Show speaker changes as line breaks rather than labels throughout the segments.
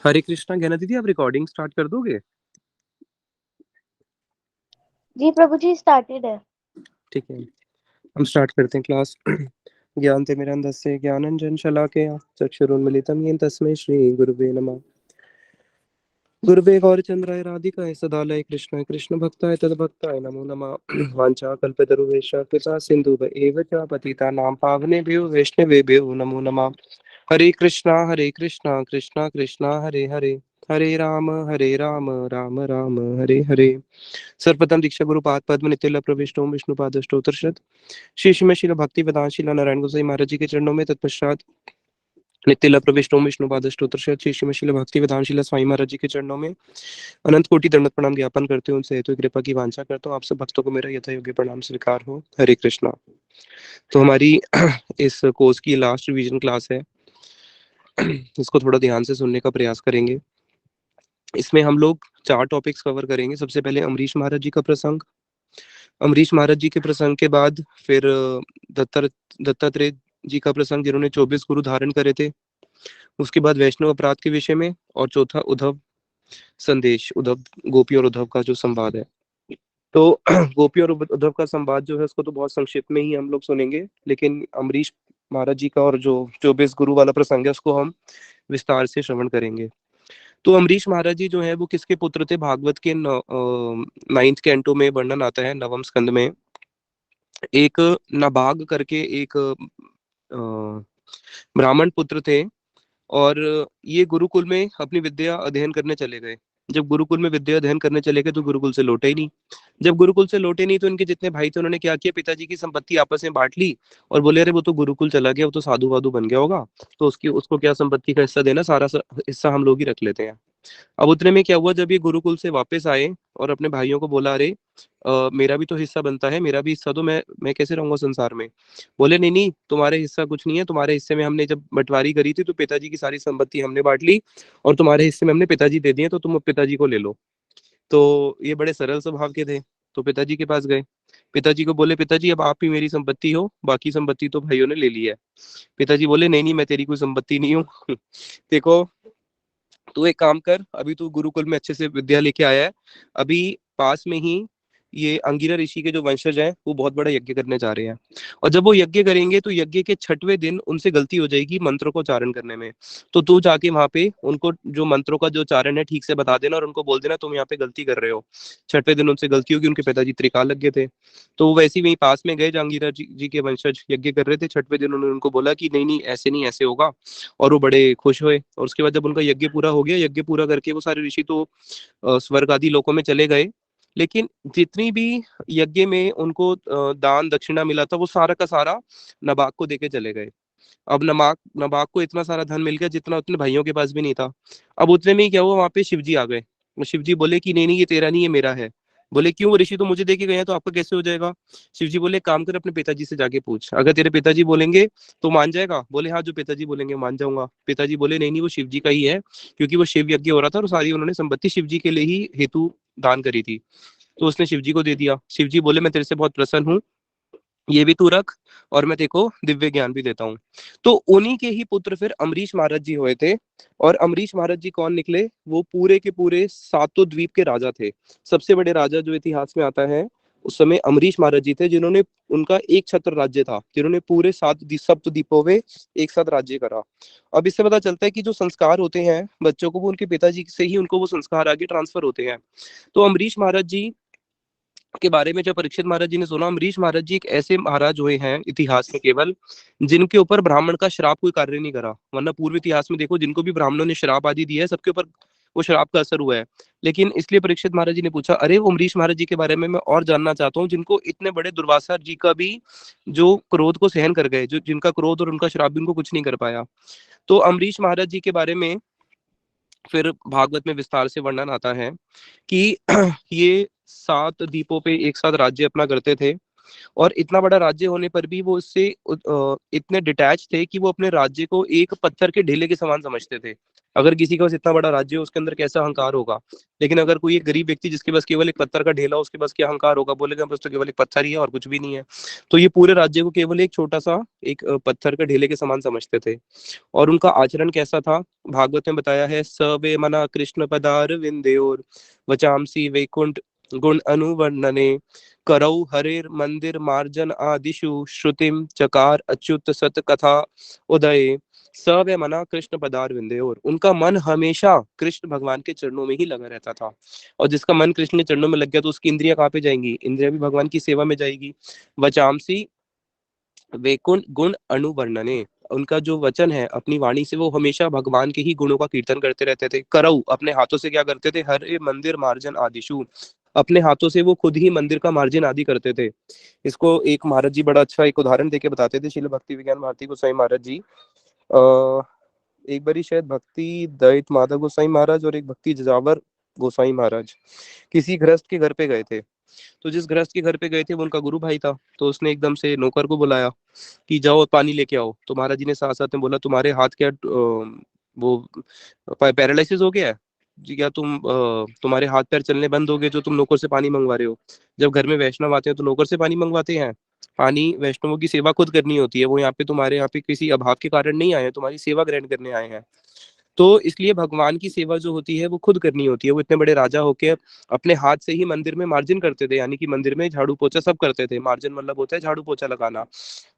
हरे कृष्णा। ज्ञाना दीदी, आप रिकॉर्डिंग स्टार्ट कर दोगे?
जी प्रभु जी, स्टार्टेड है।
ठीक है, हम स्टार्ट करते हैं क्लास। ज्ञान तिमिरन्धस्य ज्ञानंजन शलाकया चक्षुरुन्मिलितं येन तस्मै श्री गुरुवे नमः। गुरुवे गौरचंद्राय राधिकाय सदालय कृष्णाय कृष्ण भक्ताय तद्भक्ताय नमो नमः। वाञ्छा कल्पतरुभ्यश्च कृपा सिन्धुभ्य एव च पतितानां पावनेभ्यो वैष्णवेभ्यो नमो नमः। हरे कृष्णा कृष्णा कृष्णा हरे हरे, हरे राम राम राम हरे हरे। सर्वप्रथम दीक्षा गुरुपाद पद्म नित्य प्रविष्ट ओम विष्णु पाद स्तोत्रशत शीश में शिला भक्ति वेदांत शिला नारायण गोसाई महाराज जी के चरणों में, तत्पश्चात नित्य प्रविष्ट ओम विष्णु पाद स्तोत्रशत शीश में शिला भक्ति वेदांत शिला स्वामी महाराज जी के चरणों में अनंत कोटि दंडवत प्रणाम ज्ञापन करते हैं। उनसे हेतु कृपा की वांछा करता हूँ, आप सब भक्तों को मेरा यथा योग्य प्रणाम स्वीकार हो। हरे कृष्णा। तो हमारी इस कोर्स की लास्ट रिवीजन क्लास है, इसको थोड़ा ध्यान से सुनने का प्रयास करेंगे। इसमें हम लोग 4 टॉपिक्स कवर करेंगे। सबसे पहले अमरीश महाराज जी का प्रसंग, अमरीश महाराज जी के प्रसंग के बाद फिर दत्तात्रेय जी का प्रसंग, जिन्होंने 24 गुरु धारण करे थे। उसके बाद वैष्णव अपराध के विषय में, और चौथा उद्धव संदेश, उद्धव गोपी और उद्धव का जो संवाद है। तो गोपी और उद्धव का संवाद जो है उसको तो बहुत संक्षिप्त में ही हम लोग सुनेंगे, लेकिन अमरीश महाराज जी का और जो 24 गुरु वाला प्रसंग है उसको हम विस्तार से श्रवण करेंगे। तो अमरीश महाराज जी जो है वो किसके पुत्र थे? भागवत के 9th कैंटो में वर्णन आता है, 9वें स्कंद में। एक नाभाग करके एक ब्राह्मण पुत्र थे, और ये गुरुकुल में अपनी विद्या अध्ययन करने चले गए। जब गुरुकुल में विद्या अध्ययन करने चले गए तो गुरुकुल से लौटे ही नहीं। जब गुरुकुल से लौटे नहीं तो इनके जितने भाई थे उन्होंने क्या किया, पिताजी की संपत्ति आपस में बांट ली और बोले अरे वो तो गुरुकुल चला गया, वो तो साधु वाधु बन गया होगा, तो उसकी उसको क्या संपत्ति का हिस्सा देना, सारा हिस्सा हम लोग ही रख लेते हैं। अब उतने में क्या हुआ, जब ये गुरुकुल से वापस आए और अपने भाइयों को बोला अरे मेरा भी तो हिस्सा बनता है, मेरा भी हिस्सा दो, मैं कैसे रहूंगा संसार में। बोले नहीं नहीं, तुम्हारे हिस्सा कुछ नहीं है, तुम्हारे हिस्से में हमने जब बंटवारी करी थी तो पिताजी की सारी संपत्ति हमने बांट ली, और तुम्हारे हिस्से में हमने पिताजी दे दिए, तो तुम पिताजी को ले लो। तो ये बड़े सरल स्वभाव के थे, तो पिताजी के पास गए। पिताजी को बोले पिताजी अब आप ही मेरी संपत्ति हो, बाकी संपत्ति तो भाइयों ने ले ली है। पिताजी बोले नहीं नहीं, मैं तेरी कोई संपत्ति नहीं हूँ। देखो, तू एक काम कर, अभी तू गुरुकुल में अच्छे से विद्या लेके आया है, अभी पास में ही ये अंगिरा ऋषि के जो वंशज हैं वो बहुत बड़ा यज्ञ करने जा रहे हैं, और जब वो यज्ञ करेंगे तो यज्ञ के 6वें दिन उनसे गलती हो जाएगी मंत्रों को उच्चारण करने में। तो तू जाके वहां पे उनको जो मंत्रों का जो उच्चारण है ठीक से बता देना, और उनको बोल देना तुम यहाँ पे गलती कर रहे हो। 6वें दिन उनसे गलती होगी, उनके पिताजी त्रिकाल लग गए थे। तो वो वैसे ही वहीं पास में गए, जहांगीरा जी के वंशज यज्ञ कर रहे थे। 6वें दिन उन्होंने उनको बोला कि नहीं नहीं, ऐसे नहीं, ऐसे होगा, और वो बड़े खुश हुए। और उसके बाद जब उनका यज्ञ पूरा हो गया, यज्ञ पूरा करके वो सारे ऋषि तो स्वर्ग आदि लोकों में चले गए, लेकिन जितनी भी यज्ञ में उनको दान दक्षिणा मिला था वो सारा का सारा नबाग को देके चले गए। अब नबाग नबाग को इतना सारा धन मिल गया जितना उतने भाइयों के पास भी नहीं था। अब उतने में ही क्या हुआ, वहां पे शिव जी आ गए। शिव जी बोले कि नहीं नहीं, ये तेरा नहीं, ये मेरा है। बोले क्यों, वो ऋषि तो मुझे देके गए हैं, तो आपका कैसे हो जाएगा? शिव जी बोले काम कर, अपने पिताजी से जाके पूछ, अगर तेरे पिताजी बोलेंगे तो मान जाएगा। बोले हाँ, जो पिताजी बोलेंगे मान जाऊंगा। पिताजी बोले नहीं नहीं, वो शिव जी का ही है, क्योंकि वो शिव यज्ञ हो रहा था और सारी उन्होंने संपत्ति शिव जी के लिए ही हेतु दान करी थी। तो उसने शिव जी को दे दिया। शिव जी बोले मैं तेरे से बहुत प्रसन्न हूँ, ये भी तू रख, और मैं देखो दिव्य ज्ञान भी देता हूँ। तो उन्हीं के ही पुत्र फिर अमरीश महाराज जी हुए थे। और अमरीश महाराज जी कौन निकले? वो पूरे के पूरे सातों द्वीप के राजा थे। सबसे बड़े राजा जो इतिहास में आता है उस समय अमरीश महाराज जी थे, जिन्होंने, उनका एक छत्र राज्य था, जिन्होंने पूरे सप्त द्वीपों में एक साथ राज्य करा। अब इससे पता चलता है कि जो संस्कार होते हैं बच्चों को, वो उनके पिताजी से ही उनको वो संस्कार आगे ट्रांसफर होते हैं। तो अमरीश महाराज जी के बारे में जब परीक्षित महाराज जी ने सुना, अमरीश महाराज जी एक ऐसे महाराज हुए हैं इतिहास में केवल, जिनके ऊपर ब्राह्मण का श्राप कोई कार्य नहीं करा। वरना पूर्व इतिहास में देखो, जिनको भी ब्राह्मणों ने श्राप आदि दिया है सबके ऊपर वो श्राप का असर हुआ है। लेकिन इसलिए परीक्षित महाराज जी ने पूछा अरे वो अमरीश महाराज जी के बारे में मैं और जानना चाहता हूँ, जिनको इतने बड़े दुर्वासा जी का भी जो क्रोध को सहन कर गए, जो जिनका क्रोध और उनका श्राप भी उनको कुछ नहीं कर पाया। तो अमरीश महाराज जी के बारे में फिर भागवत में विस्तार से वर्णन आता है कि ये 7 द्वीपों पे एक साथ राज्य अपना करते थे। और इतना बड़ा राज्य होने पर भी वो इससे इतने डिटैच थे कि वो अपने राज्य को एक पत्थर के ढेले के समान समझते थे। अगर किसी के पास इतना बड़ा राज्य हो उसके अंदर कैसा अहंकार होगा, लेकिन अगर कोई एक गरीब व्यक्ति जिसके पास केवल एक पत्थर का ढेला हो उसके पास क्या अहंकार होगा, बोलेगा बस तो केवल एक पत्थर ही है और कुछ भी नहीं है। तो ये पूरे राज्य को केवल एक छोटा सा एक पत्थर का ढेले के समान समझते थे। और उनका आचरण कैसा था, भागवत में बताया है, स वे मना कृष्ण पदार विंध्योर वचामसी वैकुंठ गुण अनुवर्णने करौ हरेर मंदिर मार्जन आदिशु श्रुतिम चकार अच्युत सत कथा उदय। स वे मना कृष्ण पदार विंध्योर, उनका मन हमेशा कृष्ण भगवान के चरणों में ही लगा रहता था। और जिसका मन कृष्ण के चरणों में लग गया तो उसकी इंद्रियां कहाँ पे जाएंगी, इंद्रियां भी भगवान की सेवा में जाएगी। वचामसी वैकुंठ गुण अनुवर्णने, उनका जो वचन है अपनी वाणी से वो हमेशा भगवान के ही गुणों का कीर्तन करते रहते थे। करऊ, अपने हाथों से क्या करते थे, हर मंदिर मार्जन आदिशु, अपने हाथों से वो खुद ही मंदिर का मार्जिन आदि करते थे। इसको एक महाराज जी बड़ा अच्छा एक उदाहरण देके बताते थे, श्रील भक्ति विज्ञान भारती गोसाई महाराज जी। एक बारी शायद भक्ति दयाित माधव गोसाई महाराज और एक भक्ति जजावर गोसाई महाराज किसी गृहस्थ के घर पे गए थे। तो जिस गृहस्थ के घर पे गए थे वो उनका गुरु भाई था। तो उसने एकदम से नौकर को बुलाया कि जाओ पानी लेके आओ। तो महाराज जी ने साथ साथ में बोला, तुम्हारे हाथ क्या वो पैरालिसिस हो गया है जी, क्या तुम्हारे हाथ पैर चलने बंद हो गए जो तुम नौकर से पानी मंगवा रहे हो। जब घर में वैष्णव आते हैं तो नौकर से पानी मंगवाते हैं, पानी वैष्णवों की सेवा खुद करनी होती है। वो यहाँ पे तुम्हारे यहाँ पे किसी अभाव के कारण नहीं आए हैं, तुम्हारी सेवा ग्रहण करने आए हैं। तो इसलिए भगवान की सेवा जो होती है वो खुद करनी होती है। वो इतने बड़े राजा होके अपने हाथ से ही मंदिर में मार्जिन करते थे, यानी कि मंदिर में झाड़ू पोछा सब करते थे। मार्जिन मतलब होता है झाड़ू पोछा लगाना।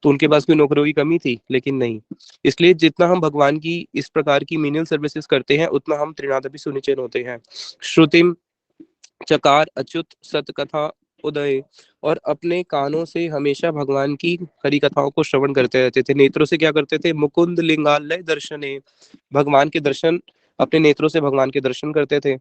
तो उनके पास कोई नौकरों की कमी थी, लेकिन नहीं। इसलिए जितना हम भगवान की इस प्रकार की मीनियल सर्विसेज करते हैं उतना हम त्रिनादपि सुनिचेन होते हैं। श्रुतिम चकार अच्युत सत कथा उदय, और अपने कानों से हमेशा भगवान की हरि कथाओं को श्रवण करते रहते थे। नेत्रों से क्या करते थे, मुकुंद लिंगालय दर्शने, भगवान के दर्शन, अपने नेत्रों से भगवान के दर्शन करते थे।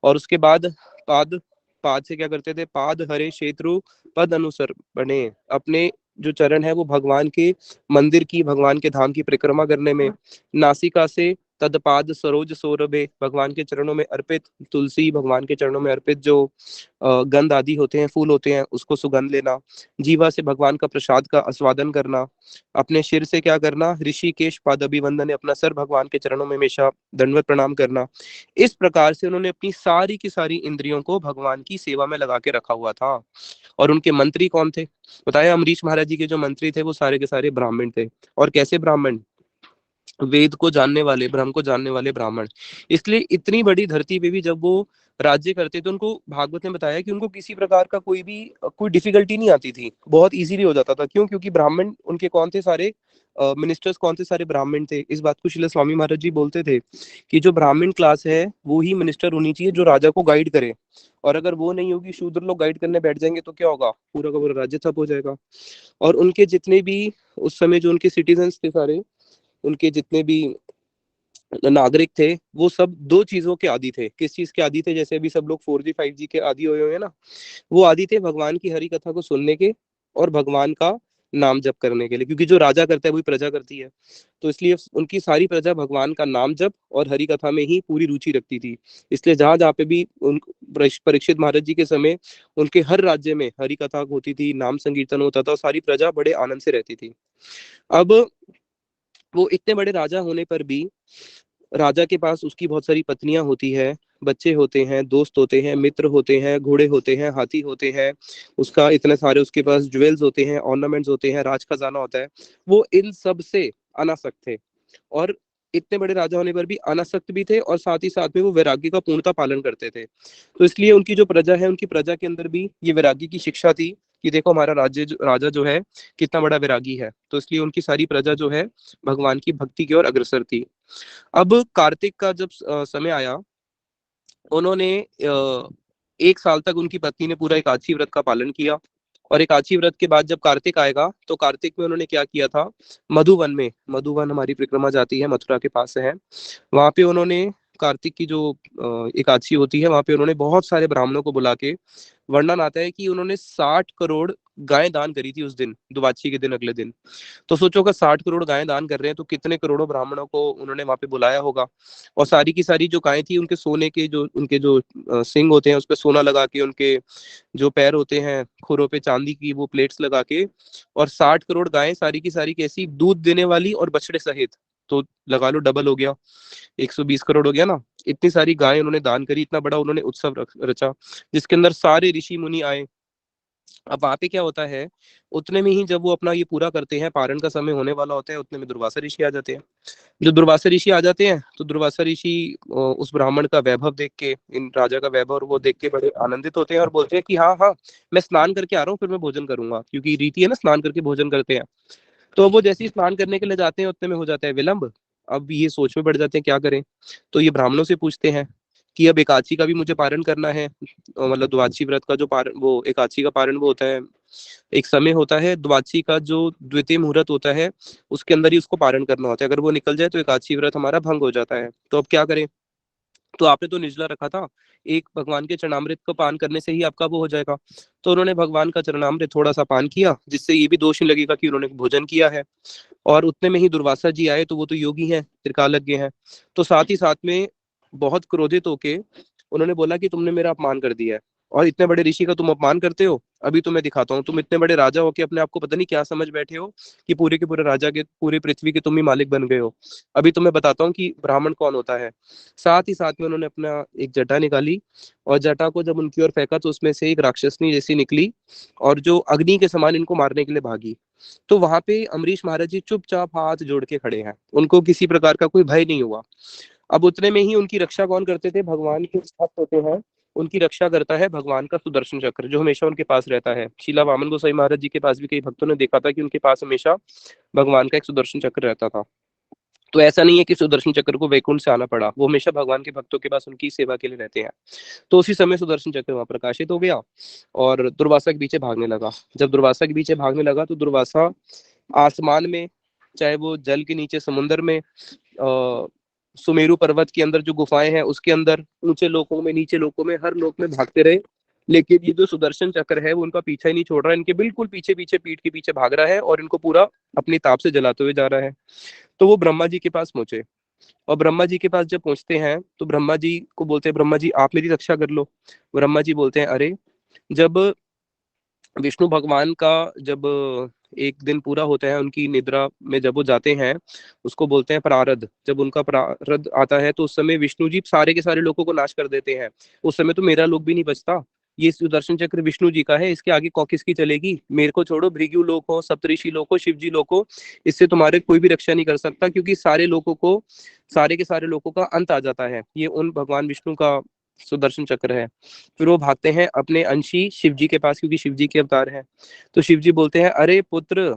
और उसके बाद पाद, पाद से क्या करते थे, पाद हरे क्षेत्रु पद अनुसर बने, अपने जो चरण है वो भगवान के मंदिर की, भगवान के धाम की परिक्रमा करने में। नासिका से तदपाद सरोज सौरभे, भगवान के चरणों में अर्पित तुलसी, भगवान के चरणों में अर्पित जो गंध आदि होते हैं, फूल होते हैं, उसको सुगंध लेना। जीवा से भगवान का प्रसाद का आस्वादन करना। अपने सिर से क्या करना, ऋषिकेश पाद अभिवंदन, अपना सर भगवान के चरणों में हमेशा दंडवत प्रणाम करना। इस प्रकार से उन्होंने अपनी सारी की सारी इंद्रियों को भगवान की सेवा में लगा के रखा हुआ था। और उनके मंत्री कौन थे, बताया, अमरीश महाराज जी के जो मंत्री थे वो सारे के सारे ब्राह्मण थे। और कैसे ब्राह्मण, वेद को जानने वाले, ब्रह्म को जानने वाले ब्राह्मण। इसलिए इतनी बड़ी धरती पे भी जब वो राज्य करते थे, उनको भागवत ने बताया कि उनको किसी प्रकार का कोई डिफिकल्टी नहीं आती थी, बहुत इजीली हो जाता था। क्यों, क्योंकि ब्राह्मण उनके कौन थे, सारे मिनिस्टर्स कौन थे, सारे ब्राह्मण थे। इस बात को श्रील स्वामी महाराज जी बोलते थे कि जो ब्राह्मण क्लास है वो ही मिनिस्टर होनी चाहिए जो राजा को गाइड करे। और अगर वो नहीं होगी, शूद्र लोग गाइड करने बैठ जाएंगे तो क्या होगा, पूरा का पूरा राज्य ठप हो जाएगा। और उनके जितने भी उस समय जो उनके सिटीजन्स थे सारे, उनके जितने भी नागरिक थे वो सब दो चीजों के आदी थे। किस चीज के आदी थे, जैसे अभी सब लोग 4G 5G के आदी हुए हैं ना, वो आदी थे भगवान की हरि कथा को सुनने के और भगवान का नाम जप करने के लिए। क्योंकि जो राजा करता है वही प्रजा करती है, तो इसलिए उनकी सारी प्रजा भगवान का नाम जप और हरि कथा में ही पूरी रुचि रखती थी। इसलिए जहां जहाँ पे भी परीक्षित महाराज जी के समय उनके हर राज्य में हरि कथा होती थी, नाम संकीर्तन होता था और सारी प्रजा बड़े आनंद से रहती थी। अब वो इतने बड़े राजा होने पर भी राजा के पास उसकी बहुत सारी पत्नियां होती है, बच्चे होते हैं, दोस्त होते हैं, मित्र होते हैं, घोड़े होते हैं, हाथी होते हैं, उसका इतने सारे उसके पास ज्वेल्स होते हैं, ऑर्नामेंट्स होते हैं, राज खजाना होता है। वो इन सब से अनासक्त थे। और इतने बड़े राजा होने पर भी अनासक्त भी थे और साथ ही साथ में वो वैराग्य का पूर्णता पालन करते थे। तो इसलिए उनकी जो प्रजा है, उनकी प्रजा के अंदर भी ये वैराग्य की शिक्षा थी कि देखो हमारा राजा जो है कितना बड़ा वैरागी है। तो इसलिए उनकी सारी प्रजा जो है भगवान की भक्ति की ओर अग्रसर थी। अब कार्तिक का जब समय आया, उन्होंने 1 साल तक उनकी पत्नी ने पूरा एकादशी व्रत का पालन किया। और एकादशी व्रत के बाद जब कार्तिक आएगा तो कार्तिक में उन्होंने क्या किया था, मधुवन में, मधुवन हमारी परिक्रमा जाती है, मथुरा के पास है, वहां पे उन्होंने कार्तिक की जो एकादशी होती है, वहां पे उन्होंने बहुत सारे ब्राह्मणों को बुला के, वर्णन आता है कि उन्होंने 60 करोड़ गायें दान करी थी उस दिन, द्वादशी के दिन, अगले दिन। तो सोचो अगर 60 करोड़ गायें दान कर रहे हैं तो कितने करोड़ों ब्राह्मणों को उन्होंने वहां पे बुलाया होगा। और सारी की सारी जो गायें थी, उनके सोने के जो उनके जो सिंग होते हैं उस पर सोना लगा के, उनके जो पैर होते हैं खुरों पे चांदी की वो प्लेट्स लगा के, और 60 करोड़ गायें सारी की सारी कैसी, दूध देने वाली और बछड़े सहित, तो लगा लो डबल हो गया, 120 करोड़ हो गया ना। इतनी सारी गायें उन्होंने दान करी, इतना बड़ा उन्होंने उत्सव रचा, जिसके अंदर सारे ऋषि मुनि आए। अब वहां पे क्या होता है, उतने में ही जब वो अपना ये पूरा करते हैं, पारण का समय होने वाला होता है, उतने में दुर्वासा ऋषि आ जाते हैं। जो दुर्वासा ऋषि आ जाते हैं तो दुर्वासा ऋषि उस ब्राह्मण का वैभव देख के, इन राजा का वैभव, और वो देख के बड़े आनंदित होते हैं और बोलते हैं कि हाँ हाँ, मैं स्नान करके आ रहा हूँ, फिर मैं भोजन करूंगा, क्योंकि रीति है ना, स्नान करके भोजन करते हैं। तो वो जैसे ही स्नान करने के लिए जाते हैं, उतने में हो जाता है विलंब। अब ये सोच में पड़ जाते हैं क्या करें। तो ये ब्राह्मणों से पूछते हैं कि अब एकादशी का भी मुझे पारण करना है, मतलब द्वादशी व्रत का जो पारण, वो एकादशी का पारण वो होता है, एक समय होता है द्वादशी का, जो द्वितीय मुहूर्त होता है, उसके अंदर ही उसको पारण करना होता है। अगर वो निकल जाए तो एकादशी व्रत हमारा भंग हो जाता है। तो अब क्या करें। तो आपने तो निर्जला रखा था, एक भगवान के चरणामृत को पान करने से ही आपका वो हो जाएगा। तो उन्होंने भगवान का चरणामृत थोड़ा सा पान किया, जिससे ये भी दोष नहीं लगेगा कि उन्होंने भोजन किया है। और उतने में ही दुर्वासा जी आए, तो वो तो योगी हैं, त्रिकालज्ञ हैं। तो साथ ही साथ में बहुत क्रोधित होके उन्होंने बोला कि तुमने मेरा अपमान कर दिया है, और इतने बड़े ऋषि का तुम अपमान करते हो। अभी तो मैं दिखाता हूँ, तुम इतने बड़े राजा हो के अपने आप को पता नहीं क्या समझ बैठे हो कि पूरे के पूरे राजा के, पूरे पृथ्वी के तुम ही मालिक बन गए हो। अभी तो मैं बताता हूँ कि ब्राह्मण कौन होता है। साथ ही साथ में उन्होंने अपना एक जटा निकाली, और जटा को जब उनकी ओर फेंका तो उसमें से एक राक्षसनी जैसी निकली, और जो अग्नि के समान इनको मारने के लिए भागी। तो वहां पे अमरीश महाराज जी चुपचाप हाथ जोड़ के खड़े हैं, उनको किसी प्रकार का कोई भय नहीं हुआ। अब उतने में ही उनकी रक्षा कौन करते थे, भगवान के भक्त होते हैं, उनकी रक्षा करता है भगवान का सुदर्शन चक्र, जो हमेशा उनके पास रहता है। शीला वामन गोसाई महाराज जी के पास भी कई भक्तों ने देखा था कि उनके पास हमेशा भगवान का एक सुदर्शन चक्र रहता था। तो ऐसा नहीं है कि सुदर्शन चक्र को वैकुंठ से आना पड़ा, वो हमेशा भगवान के भक्तों के पास उनकी सेवा के लिए रहते हैं। तो उसी समय सुदर्शन चक्र वहां प्रकाशित हो गया, और दुर्वासा के पीछे भागने लगा। जब दुर्वासा के पीछे भागने लगा तो दुर्वासा आसमान में, चाहे वो जल के नीचे समुन्द्र में, सुमेरु पर्वत के अंदर जो गुफाएं हैं उसके अंदर, ऊंचे लोकों में, नीचे लोकों में, हर लोक में भागते रहे। लेकिन ये जो सुदर्शन चक्र है वो उनका पीछा ही नहीं छोड़ रहा है, इनके बिल्कुल पीछे पीछे, पीठ के पीछे भाग रहा है, और इनको पूरा अपनी ताप से जलाते हुए जा रहा है। तो वो ब्रह्मा जी के पास पहुंचे, और ब्रह्मा जी के पास जब पहुंचते हैं तो ब्रह्मा जी को बोलते हैं, ब्रह्मा जी आप मेरी रक्षा कर लो। ब्रह्मा जी बोलते हैं, अरे, जब विष्णु भगवान का, जब एक दिन पूरा होता है उनकी निद्रा में, जब वो जाते हैं, उसको बोलते हैं प्रारब्ध। जब उनका प्रारब्ध आता है तो उस समय विष्णु जी सारे के सारे लोगों को नाश कर देते हैं। उस समय तो मेरा लोक भी नहीं बचता। ये सुदर्शन चक्र विष्णु जी का है, इसके आगे किसकी चलेगी। मेरे को छोड़ो, भृगु लोक हो, सप्तऋषि लोक हो, शिव जी लोक हो, इससे तुम्हारे कोई भी रक्षा नहीं कर सकता, क्योंकि सारे लोगों को, सारे के सारे लोगों का अंत आ जाता है। ये उन भगवान विष्णु का सुदर्शन चक्र है। फिर वो भागते हैं अपने अंशी शिव जी के पास, क्योंकि शिव जी के अवतार हैं। तो शिव जी बोलते हैं, अरे पुत्र,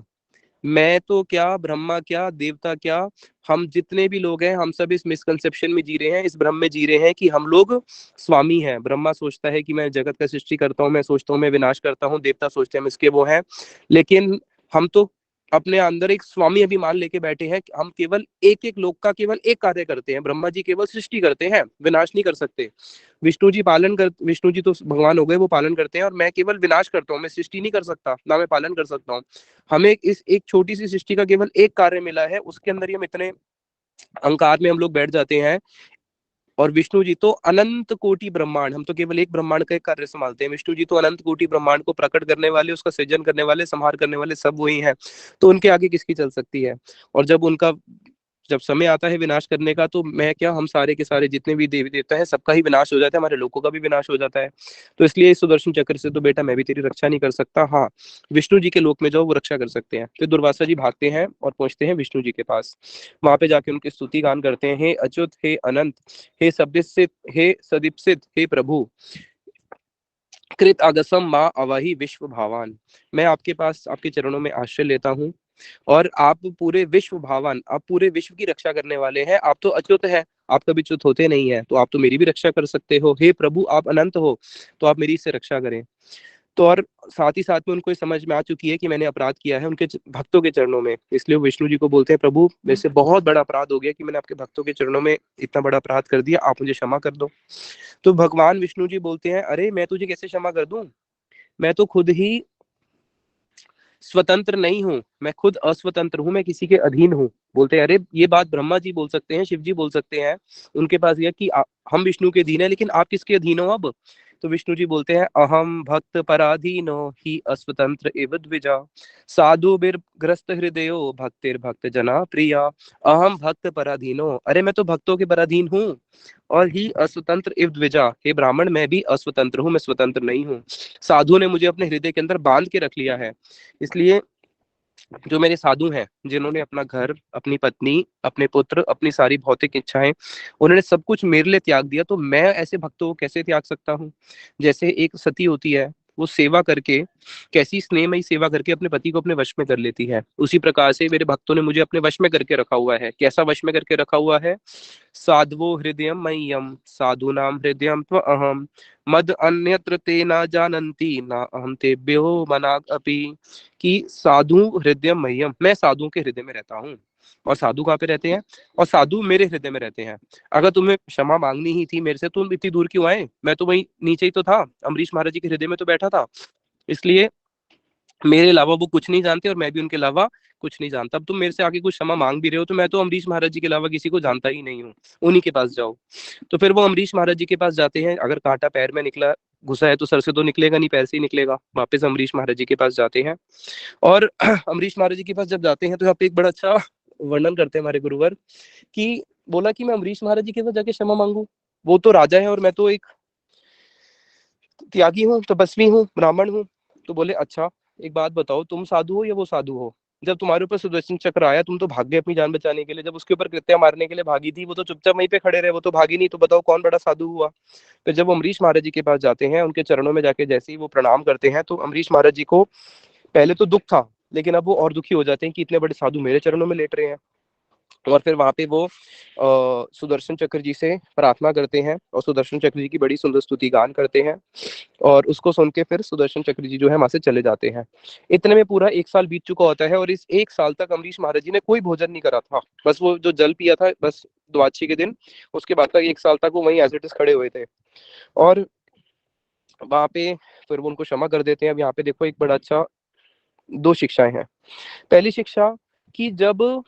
मैं तो क्या, ब्रह्मा क्या, देवता क्या, हम जितने भी लोग हैं, हम सब इस मिसकंसेप्शन में जी रहे हैं, इस भ्रम में जी रहे हैं कि हम लोग स्वामी हैं। ब्रह्मा सोचता है कि मैं जगत का सृष्टि करता हूँ, मैं सोचता हूँ मैं विनाश करता हूँ, देवता सोचते हैं हम इसके वो हैं। लेकिन हम तो अपने अंदर एक स्वामी अभिमान लेके बैठे हैं, हम केवल एक एक लोक का केवल एक कार्य करते हैं। ब्रह्मा जी केवल सृष्टि करते हैं, विनाश नहीं कर सकते। विष्णु जी तो भगवान हो गए, वो पालन करते हैं, और मैं केवल विनाश करता हूँ, मैं सृष्टि नहीं कर सकता, ना मैं पालन कर सकता हूँ। हमें इस एक छोटी सी सृष्टि का केवल एक कार्य मिला है, उसके अंदर ही हम इतने अहंकार में हम लोग बैठ जाते हैं। और विष्णु जी तो अनंत कोटि ब्रह्मांड, हम तो केवल एक ब्रह्मांड का एक कार्य संभालते हैं। विष्णु जी तो अनंत कोटि ब्रह्मांड को प्रकट करने वाले, उसका सृजन करने वाले, संहार करने वाले सब वही हैं। तो उनके आगे किसकी चल सकती है। और जब समय आता है विनाश करने का, तो मैं क्या, हम सारे के सारे जितने भी देवी देवता हैं, सबका ही विनाश हो जाता है, हमारे लोगों का भी विनाश हो जाता है। तो इसलिए इस सुदर्शन चक्र से तो बेटा मैं भी तेरी रक्षा नहीं कर सकता। हाँ, विष्णु जी के लोक में जाओ, वो रक्षा कर सकते हैं। फिर दुर्वासा जी भागते हैं और पहुंचते हैं विष्णु जी के पास। वहां पे जाके उनकी स्तुति गान करते हैं, हे अच्युत, हे अनंत, हे सदीप्सित, हे सदीप्सित, हे प्रभु, कृत अगसम माँ अवहि विश्व भावान। मैं आपके पास, आपके चरणों में आश्रय लेता हूँ, और आप पूरे विश्व भावान, आप पूरे विश्व की रक्षा करने वाले हैं। आप तो अच्युत है, आप कभी च्युत होते नहीं है, तो आप तो मेरी भी रक्षा कर सकते हो। हे प्रभु, आप अनंत हो, तो आप मेरी इससे रक्षा करें। तो और साथ ही साथ में उनको ये समझ में आ चुकी है कि मैंने अपराध किया है उनके भक्तों के चरणों में, इसलिए वो विष्णु जी को बोलते हैं, प्रभु मेरे से बहुत बड़ा अपराध हो गया कि मैंने आपके भक्तों के चरणों में इतना बड़ा अपराध कर दिया, आप मुझे क्षमा कर दो। तो भगवान विष्णु जी बोलते हैं, अरे मैं तुझे कैसे क्षमा कर दूं, मैं तो खुद ही स्वतंत्र नहीं हूँ, मैं खुद अस्वतंत्र हूँ, मैं किसी के अधीन हूँ। बोलते हैं अरे ये बात ब्रह्मा जी बोल सकते हैं, शिव जी बोल सकते हैं, उनके पास यह कि हम विष्णु के अधीन है, लेकिन आप किसके अधीन हो अब। तो विष्णु जी बोलते हैं, अहम भक्त पराधीनो ही अस्वतंत्र एव द्विजा साधु बिर ग्रस्त हृदयो भक्तिर भक्त जना प्रिया। अहम भक्त पराधीनो, अरे मैं तो भक्तों के पराधीन हूँ, और ही अस्वतंत्र इव द्विजा, हे ब्राह्मण मैं भी अस्वतंत्र हूँ, मैं स्वतंत्र नहीं हूँ। साधु ने मुझे अपने हृदय के अंदर बांध के रख लिया है, इसलिए जो मेरे साधु हैं, जिन्होंने अपना घर, अपनी पत्नी, अपने पुत्र, अपनी सारी भौतिक इच्छाएं, उन्होंने सब कुछ मेरे लिए त्याग दिया, तो मैं ऐसे भक्तों को कैसे त्याग सकता हूँ। जैसे एक सती होती है, वो सेवा करके, कैसी स्नेहमयी सेवा करके अपने पति को अपने वश में कर लेती है, उसी प्रकार से मेरे भक्तों ने मुझे अपने वश में करके रखा हुआ है। कैसा वश में करके रखा हुआ है, साध्वो हृदयम मह्यम साधूनाम हृदयम त्व अहम मद अन्यत्र ते ना जानन्ति ना अहम तेभ्यो मनाग अपि। कि साधु हृदय मह्यम, मैं साधुओं के हृदय में रहता हूँ, और साधु कहाँ पे रहते हैं, और साधु मेरे हृदय में रहते हैं। अगर तुम्हें क्षमा मांगनी ही थी मेरे से, तुम इतनी दूर क्यों आए, मैं तो वहीं नीचे ही तो था, अम्बरीश महाराज जी के हृदय में तो बैठा था। इसलिए मेरे अलावा वो कुछ नहीं जानते, और मैं भी उनके अलावा कुछ नहीं जानता। अब तुम मेरे से आके कुछ क्षमा मांग भी रहे हो, तो मैं तो अम्बरीश महाराज जी के अलावा किसी को जानता ही नहीं हूँ, उन्हीं के पास जाओ। तो फिर वो अम्बरीश महाराज जी के पास जाते हैं, अगर कांटा पैर में निकला घुसा है तो सर से तो निकलेगा नहीं, पैर से ही निकलेगा। वापस अम्बरीश महाराज जी के पास जाते हैं, और अम्बरीश महाराज जी के पास जब जाते हैं तो यहाँ पे एक बड़ा अच्छा वर्णन करते हैं हमारे गुरुवर, कि बोला कि मैं अम्बरीश महाराज जी के पास जाके क्षमा मांगू, वो तो राजा है और मैं तो एक त्यागी हूँ, तपस्वी हूँ, ब्राह्मण हूँ। तो बोले अच्छा एक बात बताओ, तुम साधु हो या वो साधु हो। जब तुम्हारे ऊपर सुदर्शन चक्र आया, तुम तो भाग गए अपनी जान बचाने के लिए, जब उसके ऊपर कृत्या मारने के लिए भागी थी, वो तो चुपचाप वहीं पे खड़े रहे, वो तो भागी नहीं, तो बताओ कौन बड़ा साधु हुआ। फिर जब अम्बरीश महाराज जी के पास जाते हैं, उनके चरणों में जाके जैसे ही वो प्रणाम करते हैं, तो अम्बरीश महाराज जी को पहले तो दुख था, लेकिन अब वो और दुखी हो जाते हैं कि इतने बड़े साधु मेरे चरणों में लेट रहे हैं। और फिर वहां पे वो सुदर्शन चक्र जी से प्रार्थना करते हैं, और सुदर्शन चक्र जी की बड़ी सुंदर स्तुति गान करते हैं, और उसको सुन के फिर सुदर्शन चक्र जी जो है वहां से चले जाते हैं। इतने में पूरा 1 साल बीत चुका होता है, और इस 1 साल तक अम्बरीश महाराज जी ने कोई भोजन नहीं करा था, बस वो जो जल पिया था बस द्वादशी के दिन, उसके बाद तक 1 साल तक वो वहीं एज इट इज खड़े हुए थे। और वहां पे फिर वो उनको क्षमा कर देते हैं। अब यहाँ पे देखो एक बड़ा अच्छा 2 शिक्षाएं हैं। पहली शिक्षा कि जब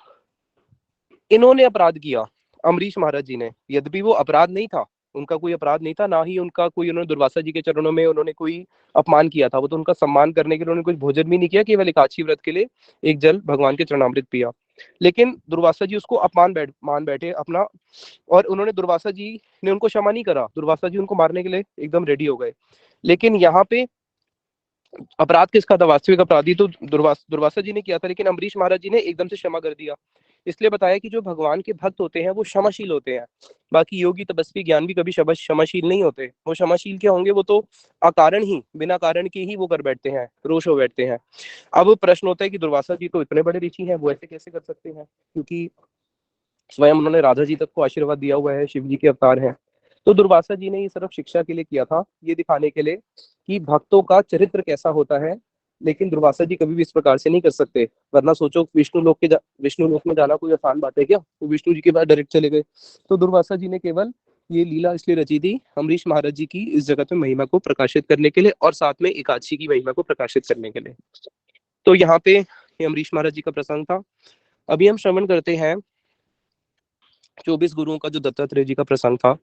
इन्होंने अपराध किया, अम्बरीश महाराज जी ने, यद्यपि वो अपराध नहीं था, उनका कोई अपराध नहीं था, ना ही उनका कोई, उन्होंने दुर्वासा जी के चरणों में उन्होंने कोई अपमान किया था, वो तो उनका सम्मान करने के लिए उन्होंने कुछ भोजन भी नहीं किया, केवल एकादशी व्रत के लिए एक जल भगवान के चरणामृत पिया। लेकिन दुर्वासा जी उसको अपमान मान बैठे अपना, और उन्होंने, दुर्वासा जी ने उनको क्षमा नहीं करा, दुर्वासा जी उनको मारने के लिए एकदम रेडी हो गए। लेकिन यहाँ पे अपराध किसका था, वास्तविक अपराधी तो दुर्वासा जी ने किया था, लेकिन अम्बरीश महाराज जी ने एकदम से क्षमा कर दिया। इसलिए बताया कि जो भगवान के भक्त होते हैं वो क्षमाशील होते हैं, बाकी योगी तपस्वी ज्ञान भी कभी क्षमाशील नहीं होते। वो क्षमाशील क्या होंगे, वो तो अकारण ही, बिना कारण के ही वो कर बैठते हैं, रोष हो बैठते हैं। अब प्रश्न होता है कि दुर्वासा जी तो इतने बड़े ऋषि हैं, वो ऐसे कैसे कर सकते हैं, क्योंकि स्वयं उन्होंने राधा जी तक को आशीर्वाद दिया हुआ है, शिव जी के अवतार हैं। तो दुर्वासा जी ने ये सिर्फ शिक्षा के लिए किया था, ये दिखाने के लिए कि भक्तों का चरित्र कैसा होता है। लेकिन दुर्वासा जी कभी भी इस प्रकार से नहीं कर सकते, वरना सोचो विष्णु लोक में जाना कोई आसान बात है क्या, वो विष्णु जी के पास डायरेक्ट चले गए। तो दुर्वासा जी ने केवल ये लीला इसलिए रची थी अम्बरीश महाराज जी की इस जगत में महिमा को प्रकाशित करने के लिए, और साथ में एकादशी की महिमा को प्रकाशित करने के लिए। तो यहाँ पे ये अम्बरीश महाराज जी का प्रसंग था। अभी हम श्रवण करते हैं 24 गुरुओं का जो दत्तात्रेय जी का प्रसंग था।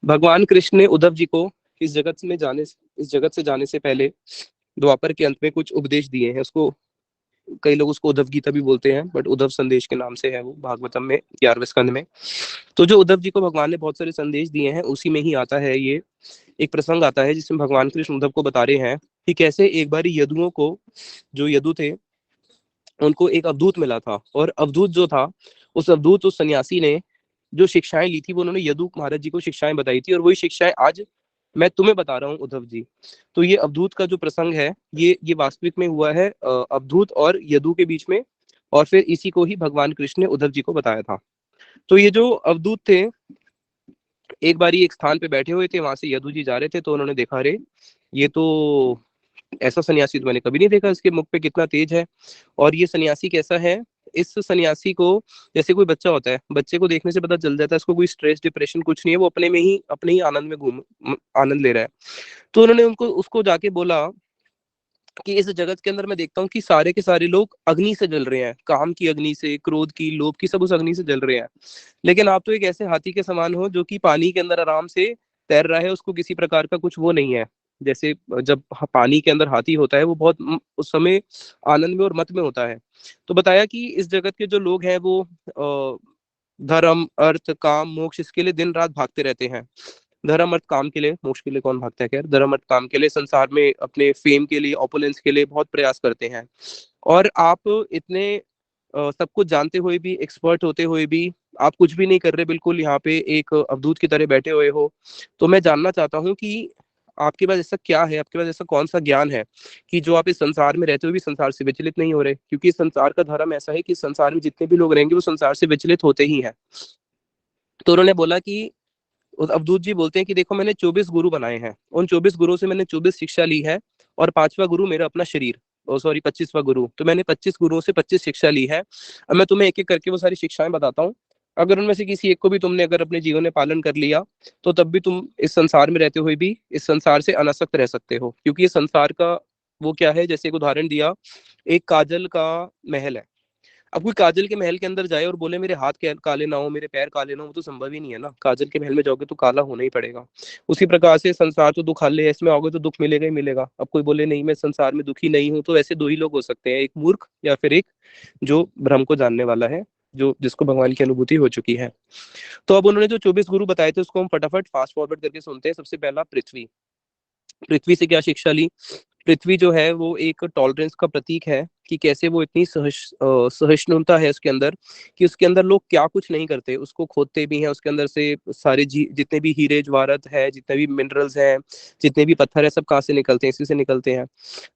भगवान कृष्ण ने उद्धव जी को इस जगत से जाने से पहले द्वापर के अंत में कुछ उपदेश दिए हैं। उसको कई लोग उसको उद्धव गीता भी बोलते हैं, बट उद्धव संदेश के नाम से है वो, भागवतम में 11वें स्कंद में। तो जो उद्धव जी को भगवान ने बहुत सारे संदेश दिए हैं, उसी में ही आता है ये एक प्रसंग आता है, जिसमें भगवान कृष्ण उद्धव को बता रहे हैं कि कैसे एक बार यदुओं को, जो यदु थे, उनको एक अवधूत मिला था, और अवधूत जो था, उस अवधूत, उस सन्यासी ने जो शिक्षाएं ली थी, वो उन्होंने यदु महाराज जी को शिक्षाएं बताई थी, और वही शिक्षाएं आज मैं तुम्हें बता रहा हूँ उद्धव जी। तो ये अवधूत का जो प्रसंग है, ये वास्तविक में हुआ है अवधूत और यदु के बीच में, और फिर इसी को ही भगवान कृष्ण ने उद्धव जी को बताया था। तो ये जो अवधूत थे, एक बारी एक स्थान पे बैठे हुए थे, वहां से यदु जी जा रहे थे, तो उन्होंने देखा, अरे ये तो ऐसा सन्यासी तो मैंने कभी नहीं देखा, इसके मुख पे कितना तेज है। और ये सन्यासी कैसा है, इस सन्यासी को, जैसे कोई बच्चा होता है, बच्चे को देखने से पता चल जाता है इसको कोई स्ट्रेस डिप्रेशन कुछ नहीं है, वो अपने में ही अपने ही आनंद में आनंद ले रहा है। तो उन्होंने उनको उसको जाके बोला कि इस जगत के अंदर मैं देखता हूँ कि सारे के सारे लोग अग्नि से जल रहे हैं, काम की अग्नि से, क्रोध की, लोभ की, सब उस अग्नि से जल रहे हैं। लेकिन आप तो एक ऐसे हाथी के समान हो जो कि पानी के अंदर आराम से तैर रहा है, उसको किसी प्रकार का कुछ वो नहीं है। जैसे जब पानी के अंदर हाथी होता है वो बहुत उस समय आनंद में और मत में होता है। तो बताया कि इस जगत के जो लोग हैं वो धर्म, अर्थ, काम, मोक्ष, इसके लिए दिन रात भागते रहते हैं। धर्म अर्थ काम के लिए, मोक्ष के लिए कौन भागता है, खैर धर्म अर्थ काम के लिए, संसार में अपने फेम के लिए, ओपुलेंस के लिए बहुत प्रयास करते हैं। और आप इतने सब कुछ जानते हुए भी, एक्सपर्ट होते हुए भी आप कुछ भी नहीं कर रहे, बिल्कुल यहाँ पे एक अवधूत की तरह बैठे हुए हो। तो मैं जानना चाहता हूँ कि आपके पास ऐसा क्या है, आपके पास ऐसा कौन सा ज्ञान है कि जो आप इस संसार में रहते हुए भी संसार से विचलित नहीं हो रहे। क्योंकि इस संसार का धर्म ऐसा है कि संसार में जितने भी लोग रहेंगे वो संसार से विचलित होते ही हैं। तो उन्होंने बोला कि अवधूत जी बोलते हैं कि देखो मैंने 24 गुरु बनाए हैं, उन 24 गुरुओं से मैंने 24 शिक्षा ली है, और 5वां गुरु मेरा अपना शरीर, ओ सॉरी 25वां गुरु, तो मैंने 25 गुरुओं से 25 शिक्षा ली है। अब मैं तुम्हें एक एक करके वो सारी शिक्षाएं बताता हूँ। अगर उनमें से किसी एक को भी तुमने अगर अपने जीवन में पालन कर लिया, तो तब भी तुम इस संसार में रहते हुए भी इस संसार से अनासक्त रह सकते हो। क्योंकि ये संसार का वो क्या है, जैसे एक उदाहरण दिया, एक काजल का महल है। अब कोई काजल के महल के अंदर जाए और बोले मेरे हाथ काले ना हो, मेरे पैर काले ना हो, वो तो संभव ही नहीं है ना। काजल के महल में जाओगे तो काला होना ही पड़ेगा। उसी प्रकार से संसार तो दुखालय है, इसमें आओगे तो दुख मिलेगा ही मिलेगा। अब कोई बोले नहीं मैं संसार में दुखी नहीं हूं, तो ऐसे दो ही लोग हो सकते हैं, एक मूर्ख या फिर एक जो भ्रम को जानने वाला है, जो जिसको भगवान की अनुभूति हो चुकी है। तो अब उन्होंने जो 24 गुरु बताए थे उसको हम फटाफट फास्ट फॉरवर्ड करके सुनते हैं। सबसे पहला पृथ्वी। पृथ्वी से क्या शिक्षा ली। पृथ्वी जो है वो एक टॉलरेंस का प्रतीक है, कि कैसे वो इतनी सहिष्णुता है उसके अंदर, कि उसके अंदर लोग क्या कुछ नहीं करते, उसको खोदते भी हैं, उसके अंदर से सारे जितने भी हीरे जवाहरात है, जितने भी मिनरल्स हैं, जितने भी पत्थर है, सब कहाँ से निकलते हैं, इसी से निकलते हैं।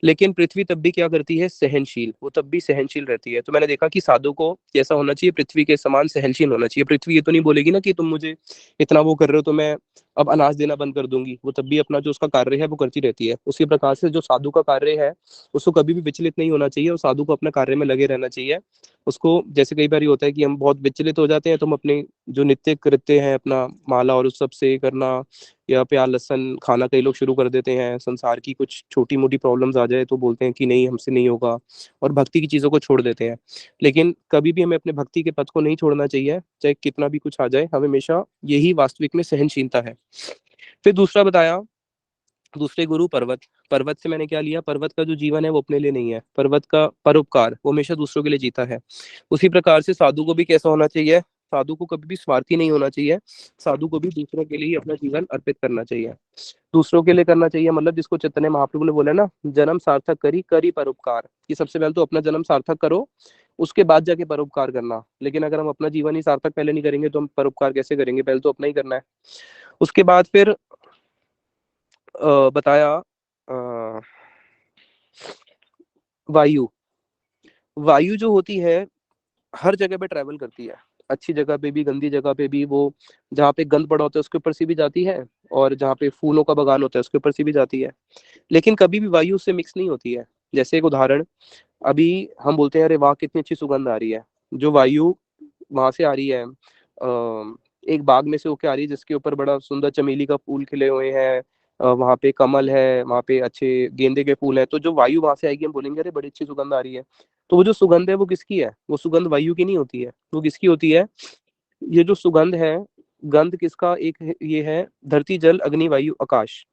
लेकिन पृथ्वी तब भी क्या करती है, सहनशील, वो तब भी सहनशील रहती है। तो मैंने देखा कि साधु को कैसा होना चाहिए, पृथ्वी के समान सहनशील होना चाहिए। पृथ्वी ये तो नहीं बोलेगी ना कि तुम मुझे इतना वो कर रहे हो तो मैं अब अनाज देना बंद कर दूंगी। वो तब भी अपना जो उसका कार्य है वो करती रहती है। उसी प्रकार से जो साधु का कार्य है उसको कभी भी विचलित नहीं होना चाहिए, और साधु को अपने कार्य में लगे रहना चाहिए। उसको जैसे कई बार ये होता है कि हम बहुत विचलित हो जाते हैं, तो हम अपने जो नित्य कृत्य है, अपना माला और उस सब से करना, या प्याज लहसन खाना कई लोग शुरू कर देते हैं, संसार की कुछ छोटी मोटी प्रॉब्लम्स आ जाए तो बोलते हैं कि नहीं हमसे नहीं होगा, और भक्ति की चीजों को छोड़ देते हैं। लेकिन कभी भी हमें अपने भक्ति के पथ को नहीं छोड़ना चाहिए, चाहे कितना भी कुछ आ जाए, हमें हमेशा यही वास्तविक में सहनशीलता है। फिर दूसरा बताया, दूसरे गुरु पर्वत। पर्वत से मैंने क्या लिया, पर्वत का जो जीवन है वो अपने लिए नहीं है, पर्वत का परोपकार, वो हमेशा दूसरों के लिए जीता है। उसी प्रकार से साधु को भी कैसा होना चाहिए, साधु को कभी भी स्वार्थी नहीं होना चाहिए। साधु को भी दूसरों के लिए ही अपना जीवन अर्पित करना चाहिए। दूसरों के लिए करना चाहिए मतलब जिसको चैतन्य महाप्रभु ने बोला ना, जन्म सार्थक करी करी परोपकार, कि सबसे पहले तो अपना जन्म सार्थक करो, उसके बाद जाके परोपकार करना। लेकिन अगर हम अपना जीवन ही सार्थक पहले नहीं करेंगे तो हम परोपकार कैसे करेंगे, पहले तो अपना ही करना है। उसके बाद फिर बताया वायु। वायु जो होती है हर जगह पे ट्रैवल करती है, अच्छी जगह पे भी, गंदी जगह पे भी। वो जहाँ पे गंद पड़ा होता है उसके ऊपर से भी जाती है, और जहाँ पे फूलों का बगान होता है उसके ऊपर से भी जाती है। लेकिन कभी भी वायु उससे मिक्स नहीं होती है। जैसे एक उदाहरण, अभी हम बोलते हैं अरे वाह कितनी अच्छी सुगंध आ रही है, जो वायु वहां से आ रही है, एक बाग में से होके आ रही है जिसके ऊपर बड़ा सुंदर चमेली का फूल खिले हुए हैं, वहां पे कमल है, वहां पे अच्छे गेंदे के फूल है, तो जो वायु वहां से आएगी हम बोलेंगे अरे बड़ी अच्छी सुगंध आ रही है। तो वो जो सुगंध है वो किसकी है, वो सुगंध वायु की नहीं होती है, वो किसकी होती है, ये जो सुगंध है, गंध किसका, एक ये है धरती जल अग्नि वायु आकाश।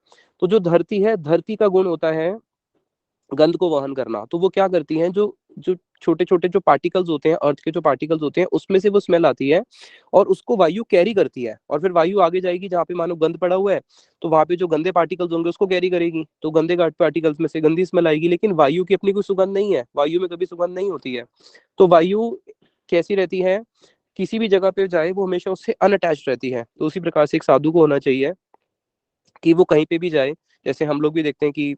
तो जो धरती है, धरती का गुण होता है गंध को वहन करना। तो वो क्या करती हैं, जो जो छोटे छोटे जो पार्टिकल्स होते हैं, अर्थ के जो पार्टिकल्स होते हैं, उसमें से वो स्मेल आती है, और उसको वायु कैरी करती है। और फिर वायु आगे जाएगी जहाँ पे मानो गंद पड़ा हुआ है, तो वहां पे जो गंदे पार्टिकल्स होंगे उसको कैरी करेगी, तो गंदे पार्टिकल्स में से गंदी स्मेल आएगी। लेकिन वायु की अपनी कोई सुगंध नहीं है, वायु में कभी सुगंध नहीं होती है। तो वायु कैसी रहती है, किसी भी जगह पे जाए वो हमेशा उससे अनअटैच रहती है। तो उसी प्रकार से एक साधु को होना चाहिए कि वो कहीं पे भी जाए। जैसे हम लोग भी देखते हैं कि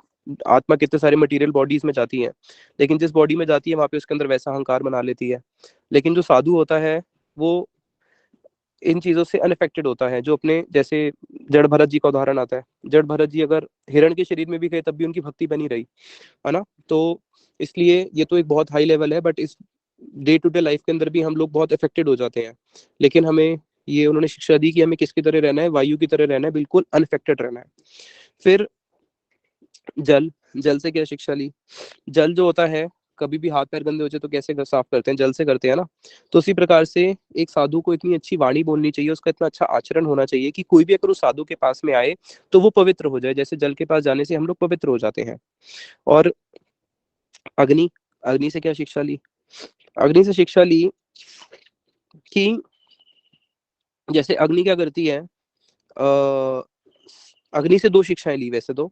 आत्मा कितने सारे मटेरियल बॉडीज में जाती है, लेकिन जिस बॉडी में जाती है वहां पे उसके अंदर वैसा अहंकार बना लेती है। लेकिन जो साधु होता है वो इन चीजों से अनअफेक्टेड होता है, जो अपने जैसे जड़ भरत जी का उदाहरण आता है। जड़ भरत जी अगर हिरण के शरीर में भी गए तब भी उनकी भक्ति बनी रही, है ना। तो इसलिए ये तो एक बहुत हाई लेवल है, बट इस डे टू डे लाइफ के अंदर भी हम लोग बहुत अफेक्टेड हो जाते हैं। लेकिन हमें ये उन्होंने शिक्षा दी कि हमें किसकी तरह रहना है, वायु की तरह रहना है, बिल्कुल अनअफेक्टेड रहना है। फिर जल, जल से क्या शिक्षा ली? जल जो होता है, कभी भी हाथ पैर गंदे हो जाए तो कैसे साफ करते हैं? जल से करते हैं ना। तो उसी प्रकार से एक साधु को इतनी अच्छी वाणी बोलनी चाहिए, उसका इतना अच्छा आचरण होना चाहिए कि कोई भी अगर उस साधु के पास में आए तो वो पवित्र हो जाए, जैसे जल के पास जाने से हम लोग पवित्र हो जाते हैं। और अग्नि, अग्नि से क्या शिक्षा ली? अग्नि से शिक्षा ली कि जैसे अग्नि क्या करती है, अग्नि से दो शिक्षाएं ली वैसे तो।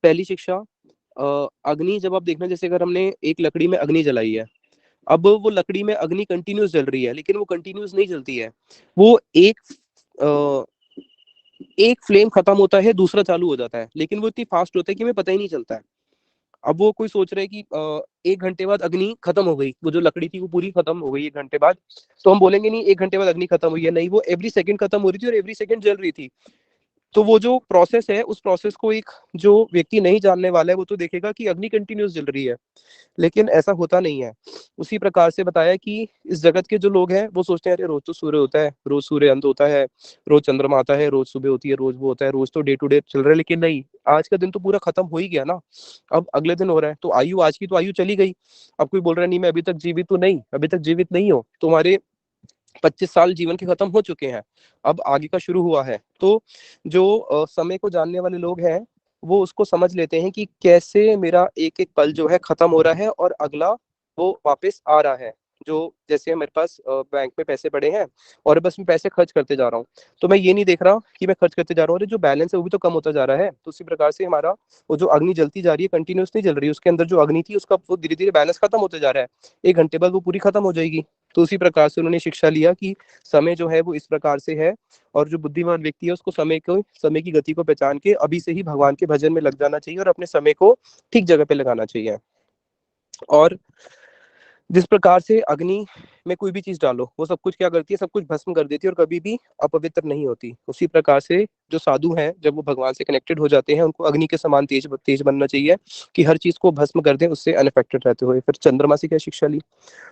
पहली शिक्षा, अग्नि जब आप देखना, जैसे अगर हमने एक लकड़ी में अग्नि जलाई है, अब वो लकड़ी में अग्नि कंटिन्यूस जल रही है, लेकिन वो कंटिन्यूस नहीं जलती है। वो एक फ्लेम खत्म होता है, दूसरा चालू हो जाता है, लेकिन वो इतनी फास्ट होता है कि हमें पता ही नहीं चलता है। अब वो कोई सोच रहे है कि 1 घंटे बाद अग्नि खत्म हो गई, वो जो लकड़ी थी वो पूरी खत्म हो गई 1 घंटे बाद, तो हम बोलेंगे नहीं 1 घंटे बाद अग्नि खत्म हुई है, नहीं, वो एवरी सेकंड खत्म हो रही थी और एवरी सेकंड जल रही थी। तो वो जो प्रोसेस है, उस प्रोसेस को एक जो व्यक्ति नहीं जानने वाला है वो तो देखेगा कि अग्नि कंटिन्यूस जल रही है, लेकिन ऐसा होता नहीं है। उसी प्रकार से बताया कि इस जगत के जो लोग हैं वो सोचते हैं अरे रोज तो सूर्य होता है, रोज सूर्य अंत होता है, रोज चंद्रमा आता है, रोज सुबह होती है, रोज वो होता है, रोज तो डे टू डे चल रहा है, लेकिन नहीं, आज का दिन तो पूरा खत्म हो ही गया ना। अब अगले दिन हो रहा है, तो आयु, आज की तो आयु चली गई। अब कोई बोल रहा है नहीं मैं अभी तक जीवित हूँ, नहीं, अभी तक जीवित नहीं हो, तुम्हारे 25 साल जीवन के खत्म हो चुके हैं, अब आगे का शुरू हुआ है। तो जो समय को जानने वाले लोग हैं वो उसको समझ लेते हैं कि कैसे मेरा एक एक पल जो है खत्म हो रहा है और अगला वो वापस आ रहा है। जो जैसे मेरे पास बैंक में पैसे पड़े हैं और बस मैं पैसे खर्च करते जा रहा हूँ, तो मैं ये नहीं देख रहा कि मैं खर्च करते जा रहा हूँ, अरे जो बैलेंस है वो भी तो कम होता जा रहा है। तो उसी प्रकार से हमारा वो जो अग्नि जलती जा रही है, कंटिन्यूस नहीं जल रही है, उसके अंदर जो अग्नि थी उसका वो धीरे धीरे बैलेंस खत्म होते जा रहा है, 1 घंटे बाद वो पूरी खत्म हो जाएगी। तो उसी प्रकार से उन्होंने शिक्षा लिया कि समय जो है वो इस प्रकार से है, और जो बुद्धिमान व्यक्ति है उसको समय की गति को पहचान के अभी से ही भगवान के भजन में लग जाना चाहिए और अपने समय को ठीक जगह पे लगाना चाहिए। और जिस प्रकार से अग्नि में कोई भी चीज डालो वो सब कुछ क्या करती है, सब कुछ भस्म कर देती है और कभी भी अपवित्र नहीं होती, उसी प्रकार से जो साधु हैं जब वो भगवान से कनेक्टेड हो जाते हैं उनको अग्नि के समान तेज तेज बनना चाहिए कि हर चीज को भस्म कर दें उससे अनअफेक्टेड रहते हुए। फिर चंद्रमा से क्या शिक्षा ली?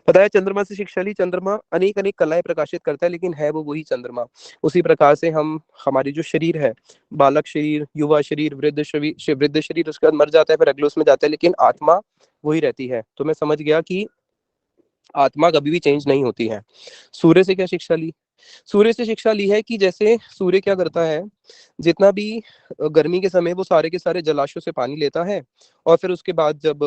पता है, चंद्रमा से शिक्षा ली, चंद्रमा अनेक अनेक कलाएं प्रकाशित करता है, लेकिन है वो वही चंद्रमा। उसी प्रकार से हम, हमारी जो शरीर है, बालक शरीर, युवा शरीर, वृद्ध शरीर, उसके बाद मर जाता है, फिर अगले उसमें जाता है, लेकिन आत्मा वही रहती है। तो मैं समझ गया कि आत्मा कभी भी चेंज नहीं होती है। सूर्य से क्या शिक्षा ली? सूर्य से शिक्षा ली है कि जैसे सूर्य क्या करता है, जितना भी गर्मी के समय वो सारे के सारे जलाशयों से पानी लेता है और फिर उसके बाद जब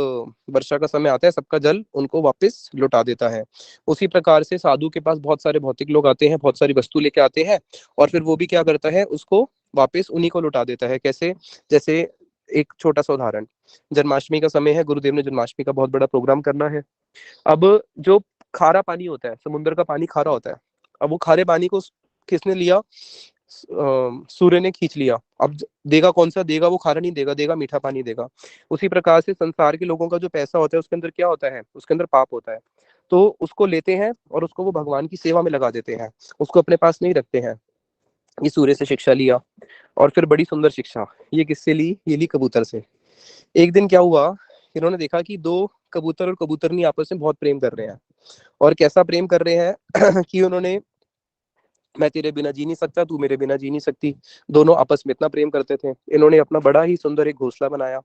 वर्षा का समय आता है सबका जल उनको वापस लौटा देता है। उसी प्रकार से साधु के पास बहुत सारे भौतिक लोग आते हैं, बहुत सारी वस्तु लेके आते हैं और फिर वो भी क्या करता है, उसको वापस उन्हीं को लौटा देता है। कैसे? जैसे एक छोटा सा उदाहरण, जन्माष्टमी का समय है, गुरुदेव ने जन्माष्टमी का बहुत बड़ा प्रोग्राम करना है। अब जो खारा पानी होता है, समुद्र का पानी खारा होता है, अब वो खारे पानी को किसने लिया? सूर्य ने खींच लिया। अब देगा कौन सा? देगा वो खारा नहीं देगा, देगा मीठा पानी देगा। उसी प्रकार से संसार के लोगों का जो पैसा होता है उसके अंदर क्या होता है? उसके अंदर पाप होता है। तो उसको लेते हैं और उसको वो भगवान की सेवा में लगा देते हैं, उसको अपने पास नहीं रखते हैं। ये सूर्य से शिक्षा लिया। और फिर बड़ी सुंदर शिक्षा ये किससे ली? ये ली कबूतर से। एक दिन क्या हुआ, इन्होंने देखा कि दो कबूतर और कबूतरनी आपस में बहुत प्रेम कर रहे हैं। और कैसा प्रेम कर रहे हैं कि उन्होंने, मैं तेरे बिना जी नहीं सकता, तू मेरे बिना जी नहीं सकती, दोनों आपस में इतना प्रेम करते थे। इन्होंने अपना बड़ा ही सुंदर एक घोंसला बनाया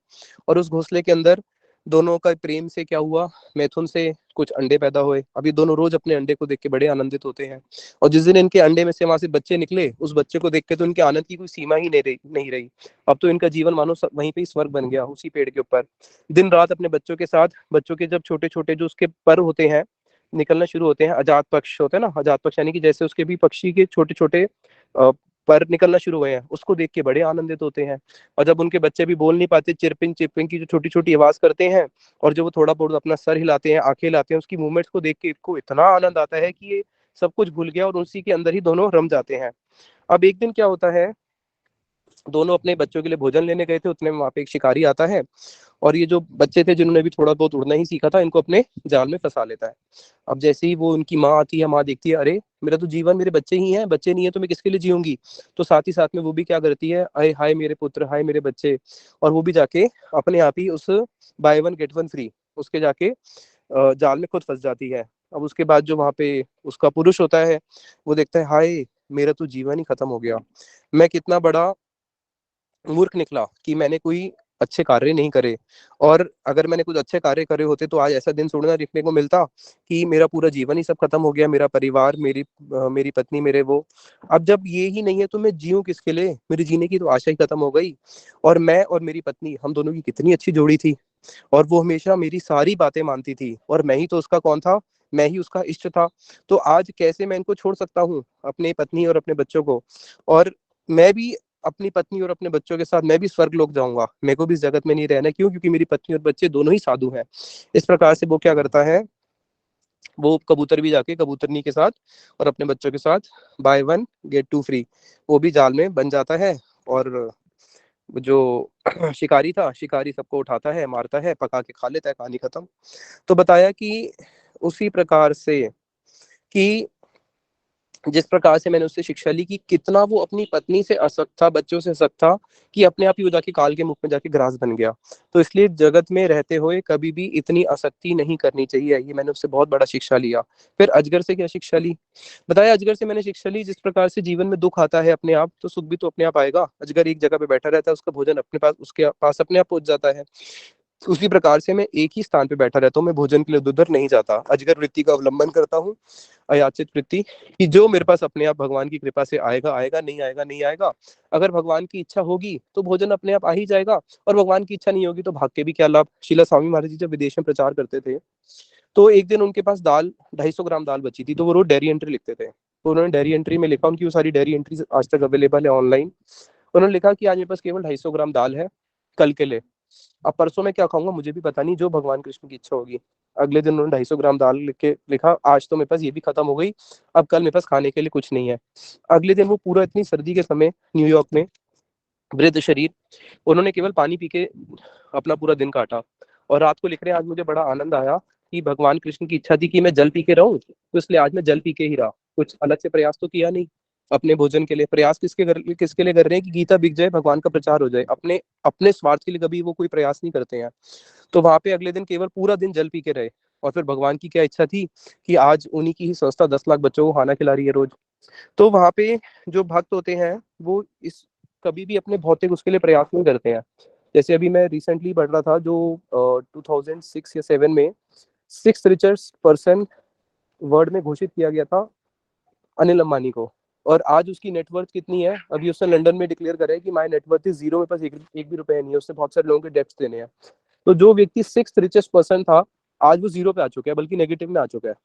और उस घोंसले के अंदर दोनों का प्रेम से क्या हुआ, मैथुन से कुछ अंडे पैदा हुए। अभी दोनों रोज अपने अंडे को देख के बड़े आनंदित होते हैं। और जिस दिन इनके अंडे में से वहां से बच्चे निकले, उस बच्चे को देख के तो इनके आनंद की कोई सीमा ही नहीं रही। अब तो इनका जीवन मानो वहीं पे ही स्वर्ग बन गया, उसी पेड़ के ऊपर दिन रात अपने बच्चों के साथ। बच्चों के जब छोटे छोटे जो उसके पर होते हैं निकलना शुरू होते हैं, अजात पक्ष होते हैं ना, अजात पक्ष यानी कि जैसे उसके भी पक्षी के छोटे छोटे पर निकलना शुरू हुए हैं, उसको देख के बड़े आनंदित होते हैं। और जब उनके बच्चे भी बोल नहीं पाते, चिरपिंग चिरपिंग की जो छोटी छोटी आवाज करते हैं और जब वो थोड़ा बहुत अपना सर हिलाते हैं, आंखें हिलाते हैं, उसकी मूवमेंट्स को देख के इनको इतना आनंद आता है कि ये सब कुछ भूल गया और उसी के अंदर ही दोनों रम जाते हैं। अब एक दिन क्या होता है, दोनों अपने बच्चों के लिए भोजन लेने गए थे, उतने में वहां पे एक शिकारी आता है और ये जो बच्चे थे जिन्होंने भी थोड़ा बहुत उड़ना ही सीखा था, इनको अपने जाल में फंसा लेता है। अब जैसे ही वो उनकी माँ आती है, माँ देखती है अरे मेरा तो जीवन मेरे बच्चे ही हैं, बच्चे नहीं है तो मैं किसके लिए जीऊंगी। तो साथ ही साथ में वो भी क्या करती है, अरे हाय मेरे पुत्र, हाय मेरे बच्चे, और वो भी जाके अपने आप ही उस bye one get one free उसके जाके जाल में खुद फंस जाती है। अब उसके बाद जो वहां पे उसका पुरुष होता है, वो देखता है हाय मेरा तो जीवन ही खत्म हो गया, मैं कितना बड़ा मूर्ख निकला कि मैंने कोई अच्छे कार्य नहीं करे। और अगर मैंने कुछ अच्छे कार्य करे होते तो आज ऐसा दिन थोड़ा ना देखने को मिलता कि मेरा पूरा जीवन ही सब खत्म हो गया, मेरा परिवार, मेरी पत्नी, मेरे वो। अब जब ये ही नहीं है तो मैं जीऊँ किसके लिए, मेरी जीने की तो आशा ही खत्म हो गई। और मैं और मेरी पत्नी, हम दोनों की कितनी अच्छी जोड़ी थी, और वो हमेशा मेरी सारी बातें मानती थी, और मैं ही तो उसका कौन था, मैं ही उसका इष्ट था। तो आज कैसे मैं इनको छोड़ सकता हूँ, अपनी पत्नी और अपने बच्चों को। और मैं भी अपनी पत्नी और अपने बच्चों के साथ मैं भी स्वर्ग लोक जाऊंगा, मेरे को भी इस जगत में नहीं रहना। क्यों? क्योंकि मेरी पत्नी और बच्चे दोनों ही साधु हैं। इस प्रकार से वो क्या करता है, वो कबूतर भी जाके कबूतरनी के साथ और अपने बच्चों के साथ buy one get two free वो भी जाल में बन जाता है। और जो शिकारी था, शिकारी सबको उठाता है, मारता है, पका के खा लेता है, कहानी खत्म। तो बताया कि उसी प्रकार से कि जिस प्रकार से मैंने उससे शिक्षा ली कि कितना वो अपनी पत्नी से असक्त था, बच्चों से असक्त था, कि अपने आप ही वो जाके काल के मुख में जाके ग्रास बन गया। तो इसलिए जगत में रहते हुए कभी भी इतनी आसक्ति नहीं करनी चाहिए, ये मैंने उससे बहुत बड़ा शिक्षा लिया। फिर अजगर से क्या शिक्षा ली, बताया अजगर से मैंने शिक्षा ली, जिस प्रकार से जीवन में दुख आता है अपने आप, तो सुख भी तो अपने आप आएगा। अजगर एक जगह पे बैठा रहता है, उसका भोजन अपने पास, उसके पास अपने आप पहुंच जाता है। उसी प्रकार से मैं एक ही स्थान पे बैठा रहता हूँ, मैं भोजन के लिए उधर उधर नहीं जाता, अजगर वृत्ति का अवलंबन करता हूँ, अयाचित वृत्ति, कि जो मेरे पास अपने आप भगवान की कृपा से आएगा आएगा, नहीं आएगा नहीं आएगा। अगर भगवान की इच्छा होगी तो भोजन अपने आप आ ही जाएगा, और भगवान की इच्छा नहीं होगी तो भाग के भी क्या लाभ। शीला स्वामी महाराज जी जब विदेश में प्रचार करते थे, तो एक दिन उनके पास दाल 250 ग्राम दाल बची थी, तो वो रोज डेयरी एंट्री लिखते थे। तो उन्होंने डेयरी एंट्री में लिखा, उनकी वो सारी डेयरी एंट्री आज तक अवेलेबल है ऑनलाइन। उन्होंने लिखा कि आज मेरे पास केवल 250 ग्राम दाल है कल के लिए, अब परसों मैं क्या खाऊंगा मुझे भी पता नहीं, जो भगवान कृष्ण की इच्छा होगी। अगले दिन उन्होंने 250 ग्राम दाल लिख के लिखा, आज तो मेरे पास ये भी खत्म हो गई, अब कल मेरे पास खाने के लिए कुछ नहीं है। अगले दिन वो पूरा, इतनी सर्दी के समय न्यूयॉर्क में, वृद्ध शरीर, उन्होंने केवल पानी पी के अपना पूरा दिन काटा। और रात को लिख रहे हैं, आज मुझे बड़ा आनंद आया कि भगवान कृष्ण की इच्छा थी कि मैं जल पी के रहूं, तो इसलिए आज मैं जल पी के ही रहा, कुछ अलग से प्रयास तो किया नहीं। अपने भोजन के लिए प्रयास किसके लिए कर रहे हैं, कि गीता बिक जाए, भगवान का प्रचार हो जाए, अपने अपने स्वार्थ के लिए कभी वो कोई प्रयास नहीं करते हैं। तो वहां पे अगले दिन केवल पूरा दिन जल पी के रहे। और फिर भगवान की क्या इच्छा थी कि आज उन्हीं की ही संस्था 10 लाख बच्चों को खाना खिला रही है रोज। तो वहां पे जो भक्त होते हैं वो इस कभी भी अपने भौतिक उसके लिए प्रयास नहीं करते हैं। जैसे अभी मैं रिसेंटली पढ़ रहा था, जो 2006 या 7 में 6th richest पर्सन वर्ल्ड में घोषित किया गया था, अनिल अंबानी को। और आज उसकी नेटवर्थ कितनी है, अभी उसने लंदन में डिक्लेयर करा है कि माई नेटवर्थ इज जीरो, मेरे पास एक भी रुपया नहीं है, उसने बहुत सारे लोगों के डेब्ट्स देने हैं। तो जो व्यक्ति 6th richest पर्सन था, आज वो जीरो पे आ चुका है, बल्कि नेगेटिव में आ चुका है।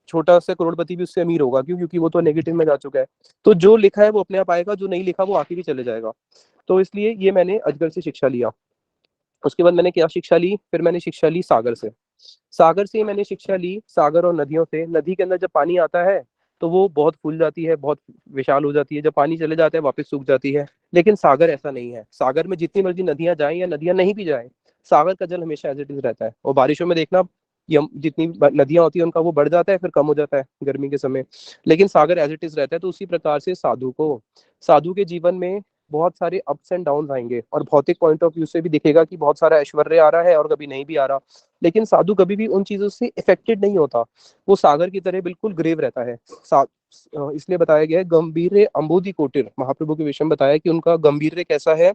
छोटा सा करोड़पति भी उससे अमीर होगा, क्यों? क्योंकि वो तो नेगेटिव में जा चुका है। तो जो लिखा है वो अपने आप आएगा, जो नहीं लिखा वो आके भी चले जाएगा। तो इसलिए ये मैंने अजगर से शिक्षा लिया। उसके बाद मैंने क्या शिक्षा ली, फिर मैंने शिक्षा ली सागर से। सागर से मैंने शिक्षा ली, सागर और नदियों से। नदी के अंदर जब पानी आता है तो वो बहुत फूल जाती है, बहुत विशाल हो जाती है, जब पानी चले जाता है वापस सूख जाती है। लेकिन सागर ऐसा नहीं है, सागर में जितनी मर्जी नदियां जाएं या नदियां नहीं भी जाएं, सागर का जल हमेशा एज इट इज रहता है। और बारिशों में देखना, जितनी नदियां होती है उनका वो बढ़ जाता है, फिर कम हो जाता है गर्मी के समय, लेकिन सागर एज इट इज रहता है। तो उसी प्रकार से साधु के जीवन में बहुत सारे अप्स एंड डाउन आएंगे, और भौतिक पॉइंट ऑफ व्यू से भी दिखेगा कि बहुत सारा ऐश्वर्य आ रहा है और कभी नहीं भी आ रहा। लेकिन साधु कभी भी उन चीजों से इफेक्टेड नहीं होता, वो सागर की तरह बिल्कुल ग्रेव रहता है। इसलिए बताया गया है गंभीर अम्बोधि कोटिर, महाप्रभु के विषय में बताया कि उनका गंभीर कैसा है,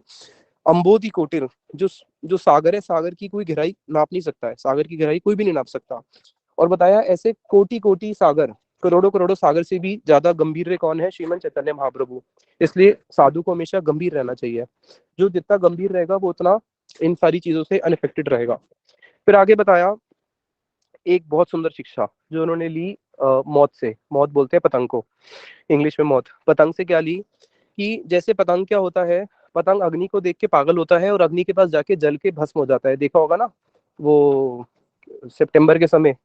अम्बोधि कोटिर। जो जो सागर है, सागर की कोई गहराई नाप नहीं सकता है, सागर की गहराई कोई भी नहीं नाप सकता। और बताया ऐसे कोटि कोटि सागर, करोड़ों करोड़ों सागर से भी ज्यादा गंभीर कौन है, श्रीमंत चैतन्य महाप्रभु। इसलिए साधु को हमेशा गंभीर रहना चाहिए, जो जितना गंभीर रहेगा वो उतना इन सारी चीजों से अनफेक्टेड रहेगा। फिर आगे बताया एक बहुत सुंदर शिक्षा जो उन्होंने ली, मौत से। मौत बोलते हैं पतंग को, इंग्लिश में मौत। पतंग से क्या ली, कि जैसे पतंग क्या होता है, पतंग अग्नि को देख के पागल होता है और अग्नि के पास जाके जल के भस्म हो जाता है, देखा होगा ना। वो सितंबर के समय,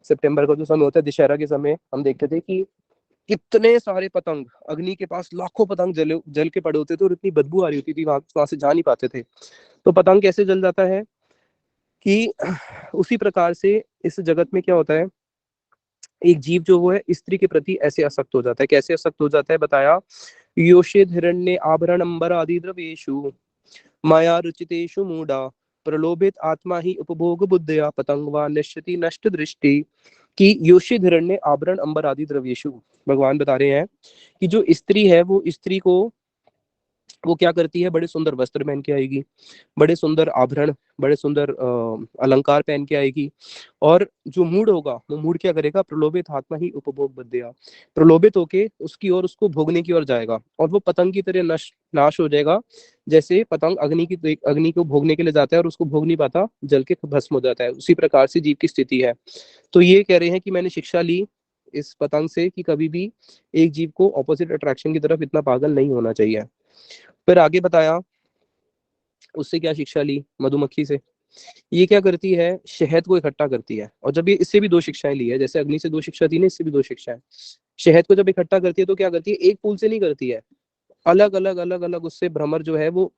सितंबर का जो समय होता है दशहरा के समय, हम देखते थे कि कितने सारे पतंग अग्नि के पास, लाखों पतंग जल के पड़े होते थे, और इतनी बदबू आ रही होती थी, वहां से जा नहीं पाते थे। तो पतंग कैसे जल जाता है, कि उसी प्रकार से इस जगत में क्या होता है, एक जीव जो वो है स्त्री के प्रति ऐसे आसक्त हो जाता है। कैसे आसक्त हो जाता है बताया, योषित हिरण्य आभरण अंबर आदि द्रव्येषु माया रुचितेषु मूढ़ा प्रलोभित आत्मा ही उपभोग बुद्धया पतंगवा निश्चिति नष्ट दृष्टि। कि योषित हिरण्य आभरण अंबर आदि द्रव्येषु, भगवान बता रहे हैं कि जो स्त्री है वो स्त्री को वो क्या करती है, बड़े सुंदर वस्त्र पहन के आएगी, बड़े सुंदर आभरण, बड़े सुंदर अलंकार पहन के आएगी। और जो मूड होगा वो मूड क्या करेगा, प्रलोभित आत्मा ही उपभोग बद्धया, प्रलोभित होके उसकी ओर, उसको भोगने की ओर जाएगा और वो पतंग की तरह नाश हो जाएगा। जैसे पतंग अग्नि को भोगने के लिए जाता है और उसको भोग नहीं पाता, जल के भस्म हो जाता है, उसी प्रकार से जीव की स्थिति है। तो ये कह रहे हैं कि मैंने शिक्षा ली इस पतंग से कि कभी भी एक जीव को ऑपोजिट अट्रैक्शन की तरफ इतना पागल नहीं होना चाहिए। फिर आगे बताया उससे क्या शिक्षा ली, मधुमक्खी से। ये क्या करती है, शहद को इकट्ठा करती है। और जब ये, इससे भी दो शिक्षाएं ली है, जैसे अग्नि से दो शिक्षा थी ना, इससे भी दो शिक्षाएं। शहद को जब इकट्ठा करती है तो क्या करती है, एक फूल से नहीं करती है, अलग अलग उससे भ्रमर जो है वो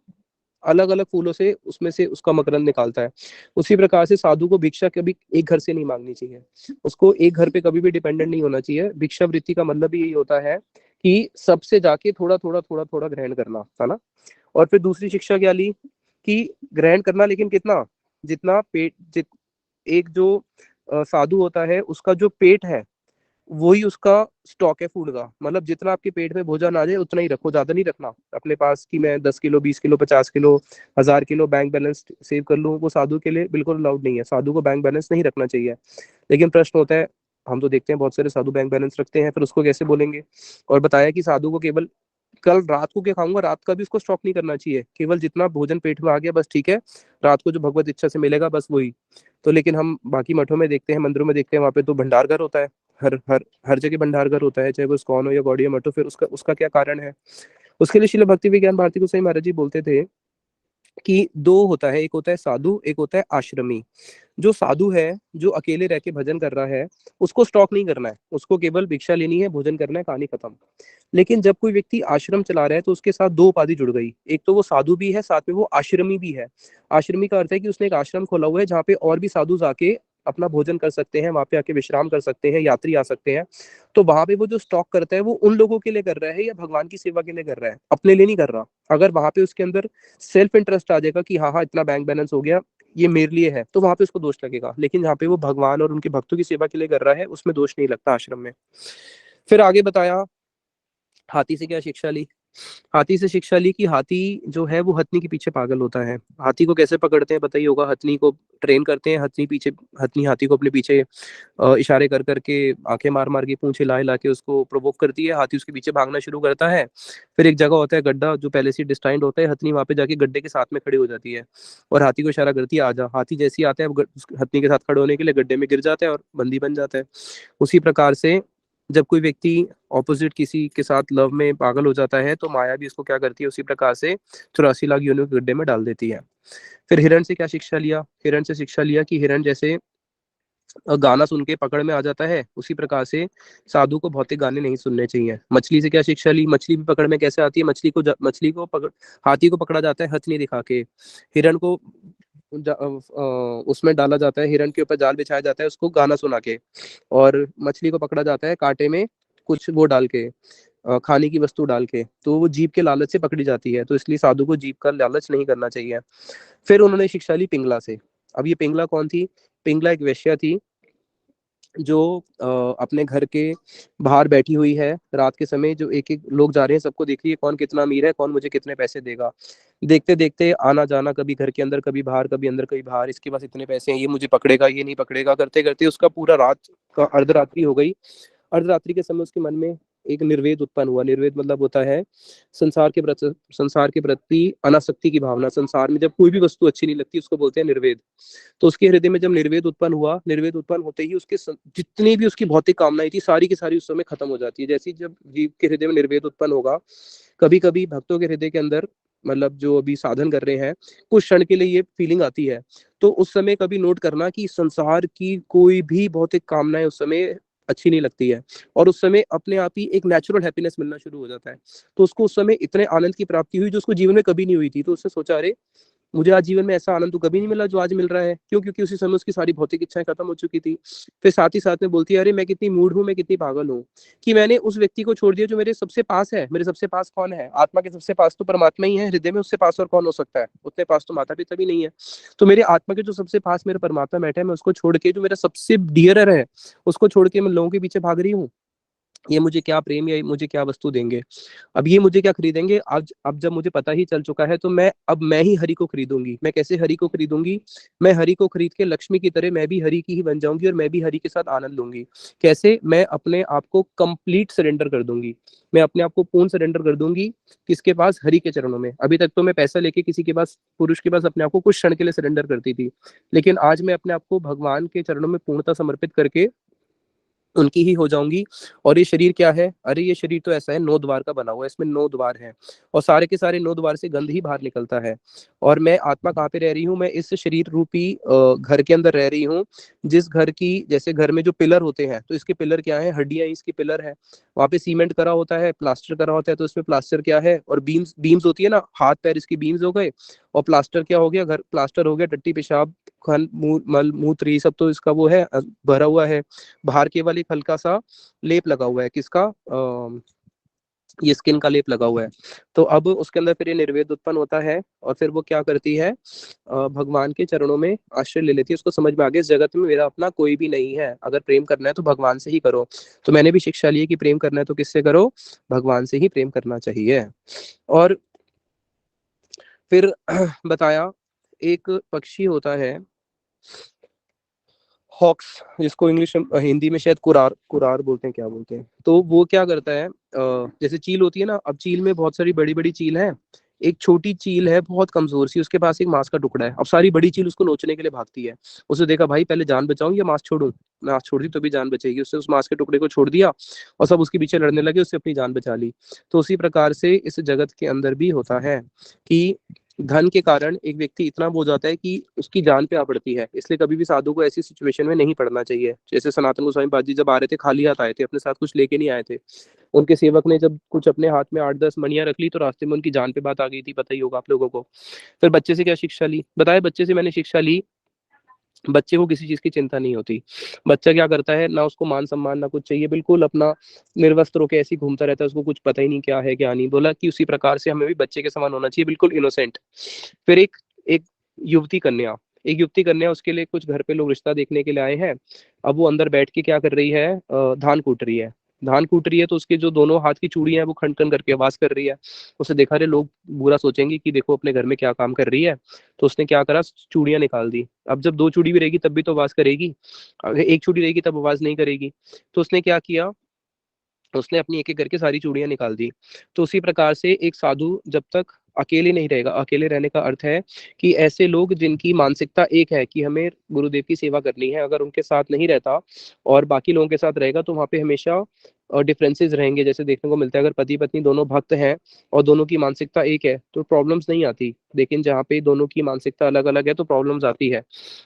अलग अलग फूलों से उसमें से उसका मकरंद निकालता है। उसी प्रकार से साधु को भिक्षा कभी एक घर से नहीं मांगनी चाहिए, उसको एक घर पे कभी भी डिपेंडेंट नहीं होना चाहिए। भिक्षा वृत्ति का मतलब भी यही होता है कि सबसे जाके थोड़ा थोड़ा थोड़ा थोड़ा ग्रहण करना, है ना। और फिर दूसरी शिक्षा क्या ली, कि ग्रहण करना लेकिन कितना, जितना पेट एक जो साधु होता है उसका जो पेट है वही उसका स्टॉक है फूड का, मतलब जितना आपके पेट में भोजन आ जाए उतना ही रखो, ज्यादा नहीं रखना अपने पास कि मैं 10 kilo 20 kilo 50 kilo 1000 kilo bank balance save कर लूँ। वो साधु के लिए बिल्कुल अलाउड नहीं है, साधु को बैंक बैलेंस नहीं रखना चाहिए। लेकिन प्रश्न होता है, हम तो देखते हैं बहुत सारे साधु बैंक बैलेंस रखते हैं, फिर उसको कैसे बोलेंगे। और बताया कि साधु को केवल कल रात को क्या खाऊंगा, रात का भी उसको स्टॉक नहीं करना चाहिए, केवल जितना भोजन पेट में आ गया बस ठीक है, रात को जो भगवत इच्छा से मिलेगा बस वही। तो लेकिन हम बाकी मठों में देखते हैं, मंदिरों में देखते हैं, वहां पे तो भंडार घर होता है, हर जगह भंडार घर होता है, चाहे वो इस्कॉन हो या गौड़िया मठ हो। फिर उसका उसका क्या कारण है, उसके लिए श्रील भक्ति विज्ञान भारती गोसाई महाराज जी बोलते थे कि दो होता है, एक होता है साधु, एक होता है आश्रमी। जो साधु है, जो अकेले रह के भजन कर रहा है, उसको स्टॉक नहीं करना है, उसको केवल भिक्षा लेनी है, भोजन करना है, कहानी खत्म। लेकिन जब कोई व्यक्ति आश्रम चला रहा है तो उसके साथ दो उपाधि जुड़ गई, एक तो वो साधु भी है, साथ में वो आश्रमी भी है। आश्रमी का अर्थ है कि उसने एक आश्रम खोला हुआ है जहाँ पे और भी साधु जाके अपना भोजन कर सकते हैं, वहां पे आके विश्राम कर सकते हैं, यात्री आ सकते हैं। तो वहां पे वो जो स्टॉक करता है वो उन लोगों के लिए कर रहा है या भगवान की सेवा के लिए कर रहा है, अपने लिए नहीं कर रहा। अगर वहां पे उसके अंदर सेल्फ इंटरेस्ट आ जाएगा कि हाँ हाँ इतना बैंक बैलेंस हो गया, ये मेरे लिए है, तो वहां पे उसको दोष लगेगा। लेकिन जहाँ पे वो भगवान और उनके भक्तों की सेवा के लिए कर रहा है उसमें दोष नहीं लगता आश्रम में। फिर आगे बताया हाथी से क्या शिक्षा ली। हाथी से शिक्षा ली कि हाथी जो है वो हथनी के पीछे पागल होता है। हाथी को कैसे पकड़ते हैं बताइए होगा, हथनी को ट्रेन करते हैं, हथनी हाथी को अपने पीछे इशारे कर करके आंखें मार मार के पूंछ हिला हिला के उसको प्रोवोक करती है, हाथी उसके पीछे भागना शुरू करता है। फिर एक जगह होता है गड्ढा जो पहले से डिस्टाइंड होता है, हथनी वहां पे जाके गड्ढे के साथ में खड़ी हो जाती है और हाथी को इशारा करती है आजा। हाथी जैसे ही आता है हथनी के साथ खड़े होने के लिए गड्ढे में गिर जाता है और बंदी बन जाता है। उसी प्रकार से जब कोई व्यक्ति ऑपोजिट किसी के साथ लव में पागल हो जाता है तो माया भी उसको क्या करती है, उसी प्रकार से 84 लाख योनियों के गड्ढे में डाल देती है। फिर हिरण से क्या शिक्षा लिया, हिरण से शिक्षा लिया कि हिरण जैसे गाना सुन के पकड़ में आ जाता है, उसी प्रकार से साधु को भौतिक गाने नहीं सुनने चाहिए। मछली से क्या शिक्षा ली, मछली भी पकड़ में कैसे आती है, मछली को पकड़, हाथी को पकड़ा जाता है हथनी दिखा के, हिरण को उसमें डाला जाता है, हिरण के ऊपर जाल बिछाया जाता है उसको गाना सुना के, और मछली को पकड़ा जाता है कांटे में कुछ वो डाल के, खाने की वस्तु डाल के, तो वो जीभ के लालच से पकड़ी जाती है। तो इसलिए साधु को जीभ का लालच नहीं करना चाहिए। फिर उन्होंने शिक्षा ली पिंगला से। अब ये पिंगला कौन थी, पिंगला एक वेश्या थी जो अपने घर के बाहर बैठी हुई है रात के समय, जो एक एक लोग जा रहे हैं सबको देख रही है कौन कितना अमीर है, कौन मुझे कितने पैसे देगा। देखते देखते आना जाना, कभी घर के अंदर कभी बाहर, कभी अंदर कभी बाहर, इसके पास इतने पैसे हैं, ये मुझे पकड़ेगा ये नहीं पकड़ेगा, करते करते उसका पूरा रात का अर्धरात्रि हो गई। अर्धरात्रि के समय उसके मन में एक निर्वेद उत्पन्न हुआ। निर्वेद मतलब होता है संसार के प्रति अनासक्ति की भावना। संसार में जब कोई भी वस्तु अच्छी नहीं लगती उसको बोलते हैं निर्वेद। तो उसके हृदय में जब निर्वेद उत्पन्न हुआ, निर्वेद उत्पन्न होते ही उसके जितनी भी उसकी भौतिक कामनाएं थी सारी की सारी उस समय खत्म हो जाती है। जैसे जब जीव के हृदय में निर्वेद उत्पन्न होगा, कभी कभी भक्तों के हृदय के अंदर, मतलब जो अभी साधन कर रहे हैं, कुछ क्षण के लिए ये फीलिंग आती है। तो उस समय कभी नोट करना कि संसार की कोई भी भौतिक कामनाएं उस समय अच्छी नहीं लगती है, और उस समय अपने आप ही एक नेचुरल हैप्पीनेस मिलना शुरू हो जाता है। तो उसको उस समय इतने आनंद की प्राप्ति हुई जो उसको जीवन में कभी नहीं हुई थी। तो उसने सोचा अरे मुझे आज जीवन में ऐसा आनंद तो कभी नहीं मिला जो आज मिल रहा है। क्यों? क्योंकि उसी समय उसकी सारी भौतिक इच्छाएं खत्म हो चुकी थी। फिर साथ ही साथ में बोलती है, अरे मैं कितनी मूढ़ हूँ, मैं कितनी पागल हूँ कि मैंने उस व्यक्ति को छोड़ दिया जो मेरे सबसे पास है। मेरे सबसे पास कौन है? आत्मा के सबसे पास तो परमात्मा ही है हृदय में, उससे पास और कौन हो सकता है? उतने पास तो माता पिता भी नहीं है। तो मेरे आत्मा के जो सबसे पास मेरा परमात्मा बैठा है, मैं उसको छोड़ के, जो मेरा सबसे डियरर है, उसको छोड़ के मैं लोगों के पीछे भाग रही हूँ। ये मुझे क्या प्रेम या मुझे क्या वस्तु देंगे? अब ये मुझे क्या खरीदेंगे? आज अब जब मुझे पता ही चल चुका है, तो मैं ही हरि को खरीदूंगी। मैं कैसे हरि को खरीदूंगी? मैं हरि को खरीद के लक्ष्मी की तरह मैं भी हरि की ही बन जाऊंगी और मैं भी हरि के साथ आनंद लूंगी। कैसे? मैं अपने आप को कंप्लीट सरेंडर कर दूंगी। मैं अपने आप को पूर्ण सरेंडर कर दूंगी। किसके पास? हरि के चरणों में। अभी तक तो मैं पैसा लेके किसी के पास, पुरुष के पास अपने आप को कुछ क्षण के लिए सरेंडर करती थी, लेकिन आज मैं अपने आप को भगवान के चरणों में पूर्णता समर्पित करके उनकी ही हो जाऊंगी। और ये शरीर क्या है? अरे ये शरीर तो ऐसा है, 9 द्वार का बना हुआ है, इसमें 9 द्वार हैं और सारे के सारे 9 द्वार से गंध ही बाहर निकलता है। और मैं आत्मा कहाँ पे रह रही हूँ? मैं इस शरीर रूपी घर के अंदर रह रही हूँ। जिस घर की, जैसे घर में जो पिलर होते हैं, तो इसके पिलर क्या है? हड्डियां इसकी पिलर है। वहां पे सीमेंट करा होता है, प्लास्टर करा होता है, तो इसमें प्लास्टर क्या है? और बीम्स बीम्स होती है ना, हाथ पैर इसकी बीम्स हो गए। और प्लास्टर क्या हो गया? घर प्लास्टर हो गया, टट्टी पेशाब खन मल मूत्र ये सब तो इसका वो है, भरा हुआ है। बाहर केवल एक हल्का सा लेप लगा हुआ है, किसका? ये स्किन का लेप लगा हुआ है। तो अब उसके अंदर फिर ये निर्वेद उत्पन्न होता है और फिर वो क्या करती है? भगवान के चरणों में आश्रय ले लेती है। उसको समझ में आ गया, इस जगत में मेरा अपना कोई भी नहीं है, अगर प्रेम करना है तो भगवान से ही करो। तो मैंने भी शिक्षा ली है कि प्रेम करना है तो किससे करो? भगवान से ही प्रेम करना चाहिए। और फिर बताया, एक पक्षी होता है हॉक्स, जिसको इंग्लिश हिंदी में शायद कुरार कुरार बोलते हैं, क्या बोलते हैं। तो वो क्या करता है, जैसे चील होती है ना, अब चील में बहुत सारी बड़ी बड़ी चील है। एक छोटी चील है बहुत कमजोर सी, उसके पास एक मांस का टुकड़ा है। अब सारी बड़ी चील उसको नोचने के लिए भागती है। उसे देखा, भाई पहले जान बचाऊं या मांस छोड़ूं? मांस छोड़ दी तो भी जान बचेगी। उसने उस मांस के टुकड़े को छोड़ दिया और सब उसके पीछे लड़ने लगे, उससे अपनी जान बचा ली। तो उसी प्रकार से इस जगत के अंदर भी होता है कि धन के कारण एक व्यक्ति इतना वो हो जाता है कि उसकी जान पे आ पड़ती है। इसलिए कभी भी साधु को ऐसी सिचुएशन में नहीं पड़ना चाहिए। जैसे सनातन गोस्वामी पाद जी जब आ रहे थे, खाली हाथ आए थे, अपने साथ कुछ लेके नहीं आए थे। उनके सेवक ने जब कुछ अपने हाथ में 8-10 मणियां रख ली, तो रास्ते में उनकी जान पे बात आ गई थी, पता ही होगा आप लोगों को। फिर बच्चे से क्या शिक्षा ली? बताए, बच्चे से मैंने शिक्षा ली, बच्चे को किसी चीज की चिंता नहीं होती। बच्चा क्या करता है, ना उसको मान सम्मान ना कुछ चाहिए, बिल्कुल अपना निर्वस्त्र होकर ऐसे ही घूमता रहता है, उसको कुछ पता ही नहीं क्या है क्या नहीं। बोला कि उसी प्रकार से हमें भी बच्चे के समान होना चाहिए, बिल्कुल इनोसेंट। फिर एक एक युवती कन्या एक युवती कन्या, उसके लिए कुछ घर पे लोग रिश्ता देखने के लिए आए हैं। अब वो अंदर बैठ के क्या कर रही है? धान कूट रही है। धान कूट रही है तो उसके जो दोनों हाथ की चूड़ियां हैं वो खन खन करके आवाज कर रही है। उसे देखा, रहे लोग बुरा सोचेंगे कि देखो अपने घर में क्या काम कर रही है। तो उसने क्या करा, चूड़ियां निकाल दी। अब जब 2 चूड़ी भी रहेगी तब भी तो आवाज करेगी, अगर एक चूड़ी रहेगी तब आवाज नहीं करेगी। तो उसने क्या किया, उसने अपनी एक एक करके सारी चूड़ियां निकाल दी। तो उसी प्रकार से एक साधु जब तक अकेले नहीं रहेगा, अकेले रहने का अर्थ है कि ऐसे लोग जिनकी मानसिकता एक है कि हमें गुरुदेव की सेवा करनी है, अगर उनके साथ नहीं रहता और बाकी लोगों के साथ रहेगा, तो वहाँ पे हमेशा डिफरेंसेस रहेंगे। जैसे देखने को मिलता है, अगर पति पत्नी दोनों भक्त हैं और दोनों की मानसिकता एक है तो प्रॉब्लम्स नहीं आती, लेकिन जहाँ पे दोनों की मानसिकता अलग अलग है तो प्रॉब्लम्स आती है।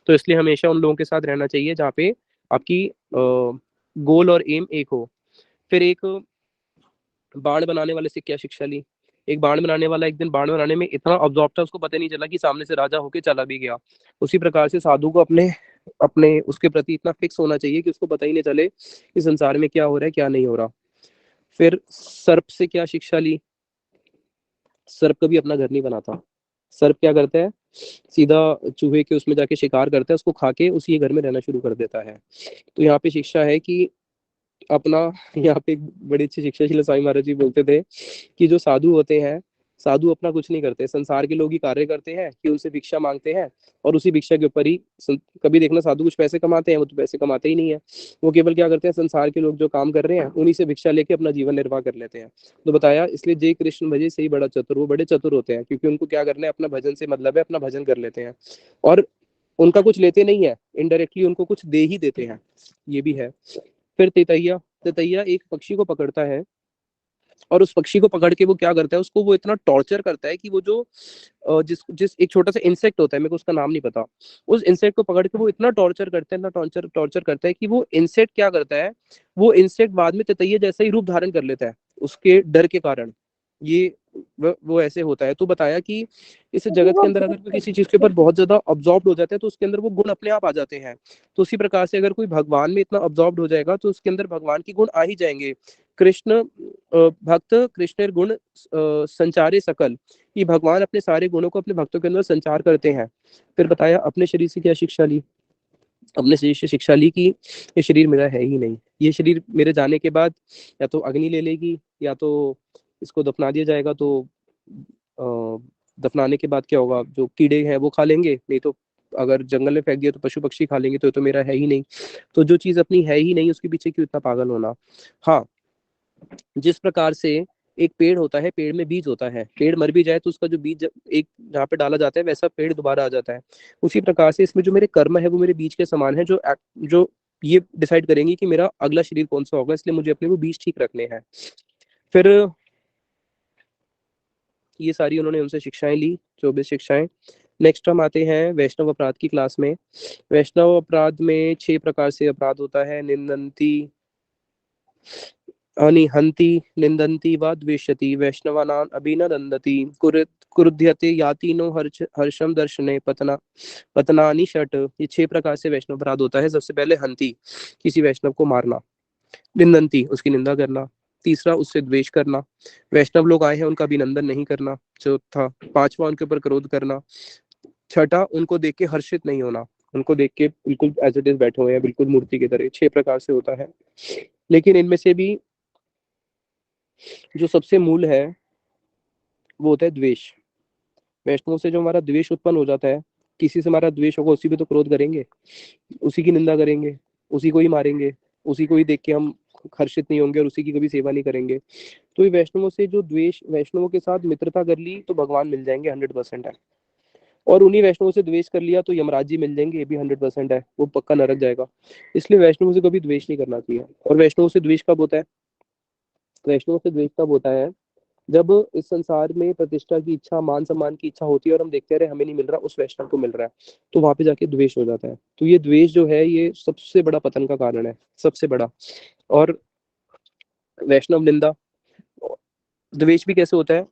तो इसलिए हमेशा उन लोगों के साथ रहना चाहिए जहाँ पे आपकी गोल और एम एक हो। फिर एक बाण बनाने वाले से क्या शिक्षा ली? एक बाण बनाने वाला एक दिन बाण बनाने में इतना अब्जॉर्ब था, उसको पता नहीं चला कि सामने से राजा होके चला भी गया। उसी प्रकार से साधु को अपने अपने उसके प्रति इतना फिक्स होना चाहिए कि उसको पता ही नहीं चले कि संसार में क्या हो रहा है क्या नहीं हो रहा। फिर सर्प से क्या शिक्षा ली? सर्प कभी अपना घर नहीं बनाता। सर्प क्या करता है, सीधा चूहे के उसमें जाके शिकार करता है, उसको खा के उसी घर में रहना शुरू कर देता है। तो यहाँ पे शिक्षा है कि अपना, यहाँ पे एक बड़ी अच्छी शिक्षा शिला स्वामी महाराज जी बोलते थे कि जो साधु होते हैं, साधु अपना कुछ नहीं करते, संसार के लोग ही कार्य करते हैं कि उनसे भिक्षा मांगते हैं और उसी भिक्षा के ऊपर ही कभी देखना साधु कुछ पैसे कमाते हैं, वो तो पैसे कमाते ही नहीं है। वो केवल क्या करते हैं, संसार के लोग जो काम कर रहे हैं उन्हीं से भिक्षा लेके अपना जीवन निर्वाह कर लेते हैं। तो बताया, इसलिए जय कृष्ण भजे से ही बड़ा चतुर, वो बड़े चतुर होते हैं क्योंकि उनको क्या करना है, अपना भजन से मतलब है, अपना भजन कर लेते हैं और उनका कुछ लेते नहीं है, इनडायरेक्टली उनको कुछ दे ही देते हैं, ये भी है। फिर तितैया, तितैया एक पक्षी को पकड़ता है और उस पक्षी को पकड़ के वो क्या करता है, उसको वो इतना टॉर्चर करता है कि वो जो जिस जिस एक छोटा सा इंसेक्ट होता है, मेरे को उसका नाम नहीं पता, उस इंसेक्ट को पकड़ के वो इतना टॉर्चर करता है, इतना टॉर्चर टॉर्चर करता है कि वो इंसेक्ट क्या करता है, वो इंसेक्ट बाद में तितैया जैसा ही रूप धारण कर लेता है उसके डर के कारण। ये वो ऐसे होता है। तो बताया कि इस
जी
जगत
वो
के अंदर अगर कोई किसी चीज के ऊपर बहुत ज्यादा ऑब्जॉर्व हो जाता है तो उसके अंदर वो गुण अपने आप आ जाते हैं। तो उसी प्रकार से अगर कोई भगवान में इतना ऑब्जॉर्व हो जाएगा तो उसके अंदर भगवान की गुण आ ही जाएंगे। कृष्ण भक्त कृष्ण गुण संचारे सकल, कि भगवान अपने सारे गुणों को अपने भक्तों के अंदर संचार करते हैं। फिर बताया अपने शरीर से क्या शिक्षा ली। अपने शरीर से शिक्षा ली कि ये शरीर मेरा है ही नहीं, ये शरीर मेरे जाने के बाद या तो अग्नि ले लेगी या तो इसको दफना दिया जाएगा। तो दफनाने के बाद क्या होगा, जो कीड़े हैं वो खा लेंगे, नहीं तो अगर जंगल में फेंक दिया तो पशु पक्षी खा लेंगे। तो मेरा है ही नहीं। तो जो चीज अपनी है ही नहीं उसके पीछे क्यों इतना पागल होना। हाँ, जिस प्रकार से एक पेड़ होता है, पेड़ में बीज होता है, पेड़ मर भी जाए तो उसका जो बीज एक जहाँ पे डाला जाता है वैसा पेड़ दोबारा आ जाता है। उसी प्रकार से इसमें जो मेरे कर्म है वो मेरे बीज के समान है, जो ये डिसाइड करेंगे कि मेरा अगला शरीर कौन सा होगा। इसलिए मुझे अपने वो बीज ठीक रखने हैं। फिर ये सारी उन्होंने उनसे शिक्षाएं ली, 24 शिक्षाएं। नेक्स्ट हम आते हैं वैष्णव अपराध की क्लास में। वैष्णव अपराध में 6 प्रकार से अपराध होता है। निंदन्ति अनिहन्ति निंदन्ति वा द्वेष्यति वैष्णवानां अभिनन्दन्ति क्रुध्यते याति नो हर्षम दर्शने पतनानि षट। ये 6 प्रकार से वैष्णव अपराध होता है। सबसे पहले हंति, किसी वैष्णव को मारना। निंदन्ति, उसकी निंदा करना। तीसरा, उससे द्वेष करना, वैष्णव लोग आए हैं उनका अभिनंदन नहीं करना। चौथा, पांचवा, उनके ऊपर क्रोध करना। छठा, उनको देख के हर्षित नहीं होना, उनको देख के बिल्कुल एज इट इज बैठे हुए हैं, बिल्कुल मूर्ति की तरह। 6 प्रकार से होता है। लेकिन इनमें से भी जो सबसे मूल है वो होता है द्वेष। वैष्णव से जो हमारा द्वेष उत्पन्न हो जाता है, किसी से हमारा द्वेष होगा उसी पे तो क्रोध करेंगे, उसी की निंदा करेंगे, उसी को ही मारेंगे, उसी को ही देख के हम हर्षित नहीं होंगे और उसी की कभी सेवा नहीं करेंगे। तो ये वैष्णवों से जो द्वेष, वैष्णवों के साथ मित्रता कर ली तो भगवान मिल जाएंगे, 100% है। और उन्हीं वैष्णवों से द्वेष कर लिया तो यमराज जी मिल जाएंगे, ये भी 100% है, वो पक्का नरक जाएगा। इसलिए वैष्णवों से कभी द्वेष नहीं करना चाहिए। और वैष्णवों से द्वेष कब होता है? वैष्णवों से द्वेष तब होता है जब इस संसार में प्रतिष्ठा की इच्छा, मान सम्मान की इच्छा होती है और हम देखते रहे हमें नहीं मिल रहा, उस वैष्णव को मिल रहा है, तो वहां पे जाके द्वेष हो जाता है। तो ये द्वेष जो है ये सबसे बड़ा पतन का कारण है, सबसे बड़ा। और वैष्णव निंदा, द्वेष भी कैसे होता है?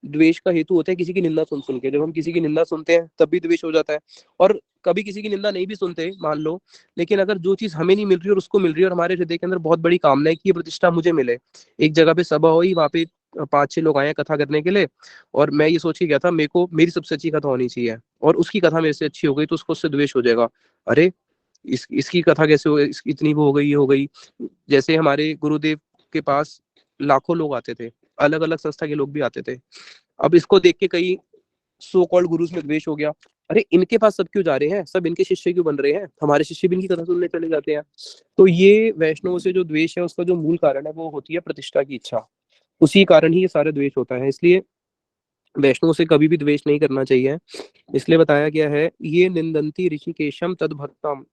द्वेष का हेतु होता है किसी की निंदा सुन सुन के। जब हम किसी की निंदा सुनते हैं तब भी द्वेष हो जाता है। और कभी किसी की निंदा नहीं भी सुनते मान लो, लेकिन अगर जो चीज हमें नहीं मिल रही और उसको मिल रही है और हमारे हृदय के अंदर बहुत बड़ी कामना है कि ये प्रतिष्ठा मुझे मिले। एक जगह पे सभा हुई, वहां पे 5-6 लोग आए हैं कथा करने के लिए, और मैं ये सोच के गया था मेरे को मेरी सबसे अच्छी कथा होनी चाहिए, और उसकी कथा मेरे से अच्छी हो गई तो उसको उससे द्वेष हो जाएगा। अरे इसकी कथा कैसे हो गई, इतनी वो हो गई, ये हो गई। जैसे हमारे गुरुदेव के पास लाखों लोग आते थे, अलग अलग संस्था के लोग भी आते थे। अब इसको देख के कई सो कॉल्ड गुरुज में द्वेष हो गया, अरे इनके पास सब क्यों जा रहे हैं, सब इनके शिष्य क्यों बन रहे हैं, हमारे शिष्य भी इनकी कथा सुनने चले जाते हैं। तो ये वैष्णवों से जो द्वेष है उसका जो मूल कारण है वो होती है प्रतिष्ठा की इच्छा। उसी कारण ही ये सारा द्वेष होता है। इसलिए वैष्णवों से कभी भी द्वेष नहीं करना चाहिए। इसलिए बताया गया है ये निंदन्ति ऋषिकेशम तद भक्तम,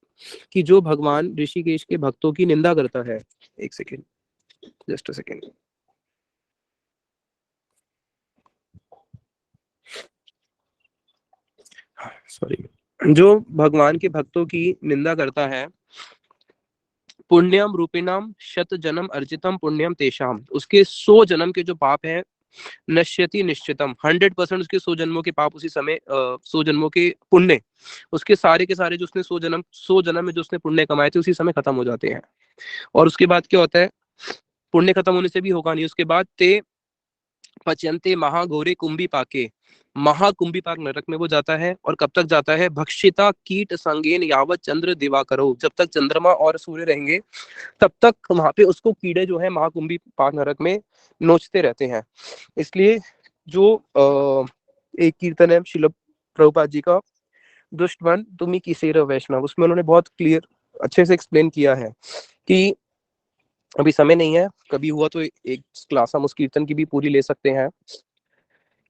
कि जो भगवान ऋषिकेश के भक्तों की निंदा करता है। एक second, just a second, sorry. जो भगवान के भक्तों की निंदा करता है, पुण्यम रूपिणाम शत जन्म अर्जितम पुण्यम तेषाम, उसके 100 जन्म के जो पाप है नश्यति निश्चितम, 100% उसके 100 जन्मों के पाप उसी समय 100 जन्मों के पुण्य, उसके सारे के सारे जो उसने 100 जन्म में जो उसने पुण्य कमाए थे उसी समय खत्म हो जाते हैं। और उसके बाद क्या होता है? पुण्य खत्म होने से भी होगा नहीं, उसके बाद ते पच्यंते महाघोरे कुंभी पाके, महाकुंभी पाक नरक में वो जाता है। और कब तक जाता है? भक्षिता कीट संगेन यावत चंद्र दिवाकरो, जब तक चंद्रमा और सूर्य रहेंगे तब तक वहां पे उसको कीड़े जो है महाकुंभी पाक नरक में नोचते रहते हैं। इसलिए जो एक कीर्तन है शिल प्रभुपाद जी का, दुष्टवन तुम्ही किसेर वैष्णव, उसमें उन्होंने बहुत क्लियर अच्छे से एक्सप्लेन किया है कि अभी समय नहीं है, कभी हुआ तो एक क्लास हम उस कीर्तन की भी पूरी ले सकते हैं,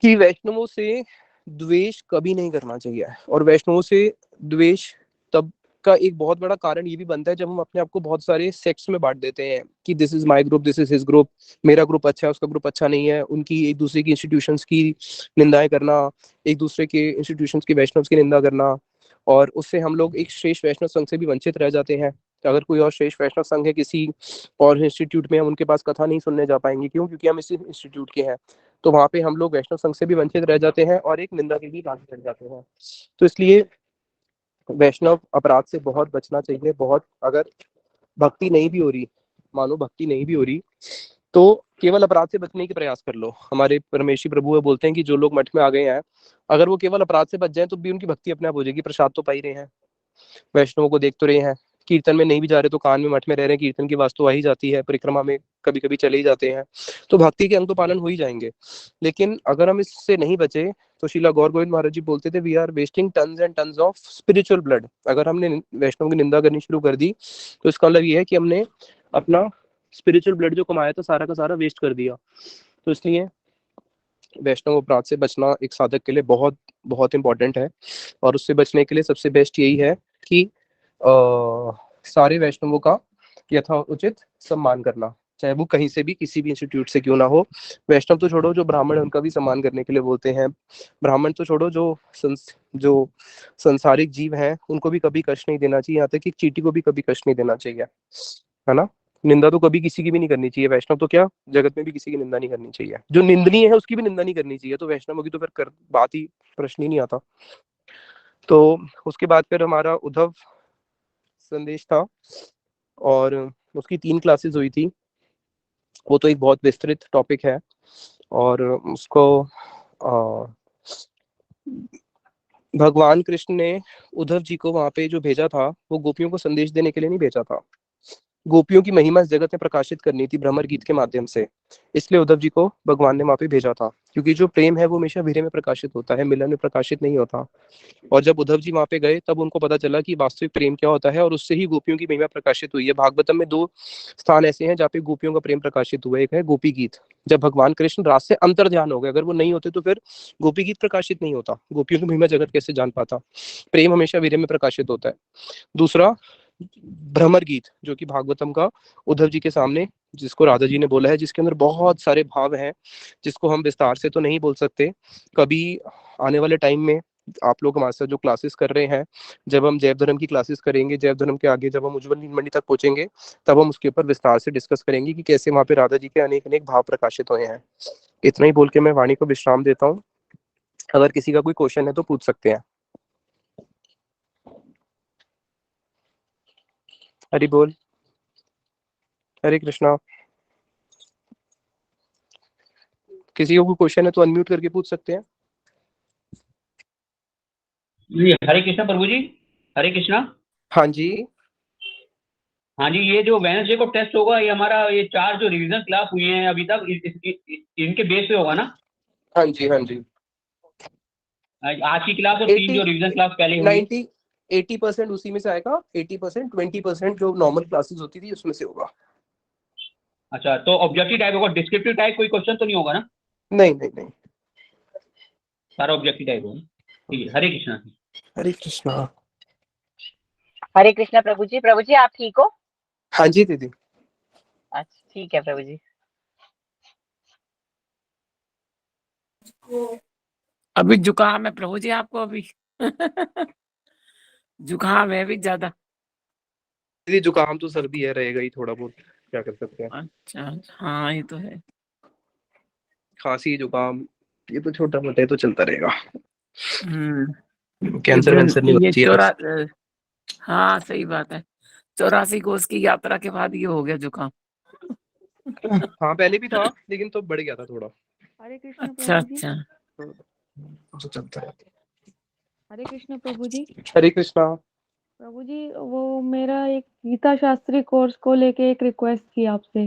कि वैष्णवों से द्वेष कभी नहीं करना चाहिए। और वैष्णवों से द्वेष तब का एक बहुत बड़ा कारण ये भी बनता है जब हम अपने आप को बहुत सारे सेक्ट्स में बांट देते हैं कि this is my group, this is his group, मेरा ग्रुप अच्छा है उसका ग्रुप अच्छा नहीं है, उनकी एक दूसरे की इंस्टीट्यूशंस की निंदाएं करना, एक दूसरे के इंस्टीट्यूशंस की वैष्णव की निंदा करना, और उससे हम लोग एक श्रेष्ठ वैष्णव संघ से भी वंचित रह जाते हैं। अगर कोई और श्रेष्ठ वैष्णव संघ है किसी और इंस्टीट्यूट में, हम उनके पास कथा नहीं सुनने जा पाएंगे। क्यों? क्योंकि हम इसी इंस्टीट्यूट के हैं। तो वहाँ पे हम लोग वैष्णव संघ से भी वंचित रह जाते हैं और एक निंदा के भी भागी लग जाते हैं। तो इसलिए वैष्णव अपराध से बहुत बचना चाहिए। बहुत, अगर भक्ति नहीं भी हो रही, मानो भक्ति नहीं भी हो रही, तो केवल अपराध से बचने की प्रयास कर लो। हमारे परमेश्वरी प्रभु बोलते हैं कि जो लोग मठ में आ गए हैं, अगर वो केवल अपराध से बच जाए तो भी उनकी भक्ति अपने आप हो जाएगी। प्रसाद तो पा ही रहे हैं, वैष्णवों को देख तो रहे हैं, कीर्तन में नहीं भी जा रहे तो कान में मठ में रह रहे हैं, कीर्तन की वास्तु आ ही जाती है, परिक्रमा में कभी कभी चले ही जाते हैं, तो भक्ति के अंग तो पालन हो ही जाएंगे। लेकिन अगर हम इससे नहीं बचे तो श्रीला गौर गोविंद महाराज जी बोलते थे, we are wasting tons and tons of spiritual blood. अगर हमने वैष्णव की निंदा करनी शुरू कर दी तो इसका मतलब ये है कि हमने अपना स्पिरिचुअल ब्लड जो कमाया था सारा का सारा वेस्ट कर दिया। तो इसलिए वैष्णव अपराध से बचना एक साधक के लिए बहुत बहुत इंपॉर्टेंट है। और उससे बचने के लिए सबसे बेस्ट यही है कि सारे वैष्णवों का यथोचित सम्मान करना, चाहे वो कहीं से भी किसी भी इंस्टीट्यूट से क्यों ना हो। वैष्णव तो छोड़ो, जो ब्राह्मण है उनका भी सम्मान करने के लिए बोलते हैं। ब्राह्मण तो छोड़ो, जो संसारिक जीव हैं उनको भी कभी कष्ट नहीं देना चाहिए, यहाँ तक कि चींटी को भी कभी कष्ट नहीं देना चाहिए, है ना। निंदा तो कभी किसी की भी नहीं करनी चाहिए। वैष्णव तो क्या, जगत में भी किसी की निंदा नहीं करनी चाहिए। जो निंदनीय है उसकी भी निंदा नहीं करनी चाहिए। तो वैष्णव होगी तो फिर बात ही, प्रश्न ही नहीं आता। तो उसके बाद फिर हमारा उद्धव संदेश था और उसकी 3 क्लासेस हुई थी। वो तो एक बहुत विस्तृत टॉपिक है और उसको भगवान कृष्ण ने उद्धव जी को वहां पे जो भेजा था वो गोपियों को संदेश देने के लिए नहीं भेजा था। गोपियों की महिमा इस जगत में प्रकाशित करनी थी भ्रमर गीत के माध्यम से। इसलिए उद्धव जी को भगवान ने वहां पे भेजा था, क्योंकि जो प्रेम है वो हमेशा वीर्य में प्रकाशित होता है, मिलन में प्रकाशित नहीं होता। और जब उद्धव जी वहां पे गए तब उनको पता चला कि वास्तविक प्रेम क्या होता है, और उससे ही गोपियों की महिमा प्रकाशित हुई है। भागवतम में 2 स्थान ऐसे हैं जहाँ पे गोपियों का प्रेम प्रकाशित हुआ है। एक है गोपी गीत, जब भगवान कृष्ण रास से अंतर ध्यान हो गए, अगर वो नहीं होते तो फिर गोपी गीत प्रकाशित नहीं होता, गोपियों की महिमा जगत कैसे जान पाता। प्रेम हमेशा वीर्य में प्रकाशित होता है। दूसरा भ्रमर गीत, जो कि भागवतम का उद्धव जी के सामने, जिसको राधा जी ने बोला है, जिसके अंदर बहुत सारे भाव हैं, जिसको हम विस्तार से तो नहीं बोल सकते। कभी आने वाले टाइम में आप लोग हमारे साथ जो क्लासेस कर रहे हैं, जब हम जैव धर्म की क्लासेस करेंगे, जैव धर्म के आगे जब हम उज्जवल नीलमणि तक पहुंचेंगे, तब हम उसके ऊपर विस्तार से डिस्कस करेंगे कि कैसे वहां पे राधा जी के अनेक अनेक भाव प्रकाशित हुए हैं। इतना ही बोल के मैं वाणी को विश्राम देता हूँ। अगर किसी का कोई क्वेश्चन है तो पूछ सकते हैं। हरि बोल, हरे कृष्णा। किसी को कोई क्वेश्चन है तो अनम्यूट करके पूछ सकते हैं।
जी हरे कृष्णा प्रभु जी, हरे कृष्णा।
हाँ जी।
हाँ जी, ये जो वेडनेसडे को टेस्ट होगा, ये हमारा ये 4 जो रिवीजन क्लास हुई हैं अभी तक, इनके बेस पे होगा ना?
हाँ जी, हाँ जी।
आज की क्लास और 3 जो रिवीजन क्लास पहले हुई।
80% उसी में से आएगा। 80%, 20% जो नॉर्मल क्लासेस होती थी उसमें से होगा।
अच्छा, तो ऑब्जेक्टिव टाइप होगा, डिस्क्रिप्टिव टाइप कोई क्वेश्चन तो नहीं होगा ना?
नहीं नहीं नहीं।
सारा ऑब्जेक्टिव टाइप होगा। ठीक है, हरे कृष्णा।
हरे कृष्णा।
हरे कृष्णा प्रभु जी आप ठीक हो?
हाँ जी दीदी।
अच्छा ठीक है प्रभु जी।
अभी जुकाम है प्रभु जी आपको अभी? जुकाम है अभी ज्यादा?
दीदी जुकाम तो सर्दी है, रहेगा ही थोड़ा बहुत, क्या कर सकते हैं।
अच्छा हाँ ये तो है।
खांसी जुकाम ये तो छोटा मोटा है, तो चलता रहेगा। कैंसर वैंसर नहीं होना
ये
चाहिए बस।
हाँ सही बात है। 84 कोस की यात्रा के बाद ये हो गया जुकाम।
हाँ पहले भी था लेकिन तो बढ़ गया था थोड़ा।
हरे कृष्ण
अच्छा
प्रभु जी।
अच्छा।
तो चलता है।
हरे कृष्ण प्रभु जी।
हरे कृष्णा।
प्रभु जी वो मेरा एक गीता शास्त्री कोर्स को लेके एक रिक्वेस्ट थी आपसे।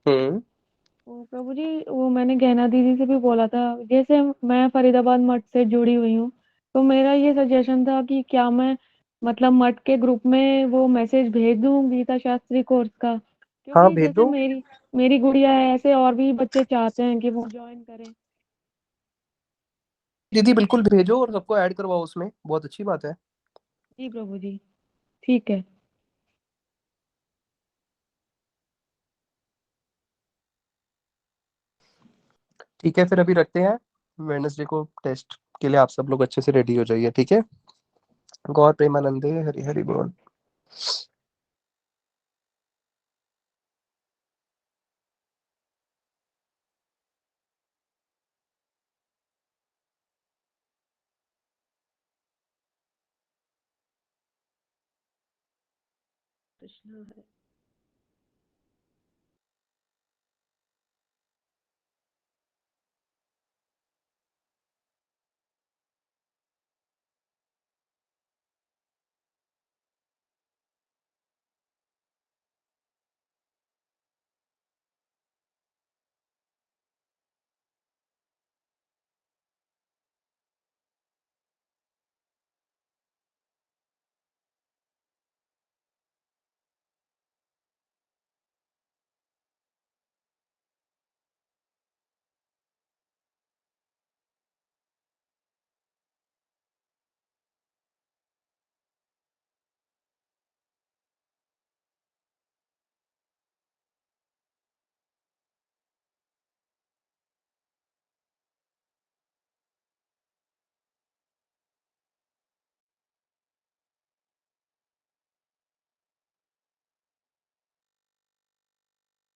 वो प्रभु जी वो मैंने गहना दीदी से भी बोला था, जैसे मैं फरीदाबाद मठ से जुड़ी हुई हूँ, तो मेरा ये सजेशन था कि क्या मैं मतलब मठ के ग्रुप में वो मैसेज भेज दूँ गीता शास्त्री कोर्स का,
हाँ
क्योंकि
भेज
जैसे
दो
मेरी गुड़िया है, ऐसे और भी बच्चे चाहते हैं कि वो ज्वाइन करें।
दीदी, बिल्कुल भेजो और सबको ऐड करवाओ उसमें, बहुत अच्छी बात है।
जी प्रभु जी, ठीक है।
ठीक है फिर अभी रखते हैं। वेडनेसडे को टेस्ट के लिए आप सब लोग अच्छे से रेडी हो जाइए, ठीक है। गौर प्रेमानंदे, हरि हरि बोल।
कृष्णा हरे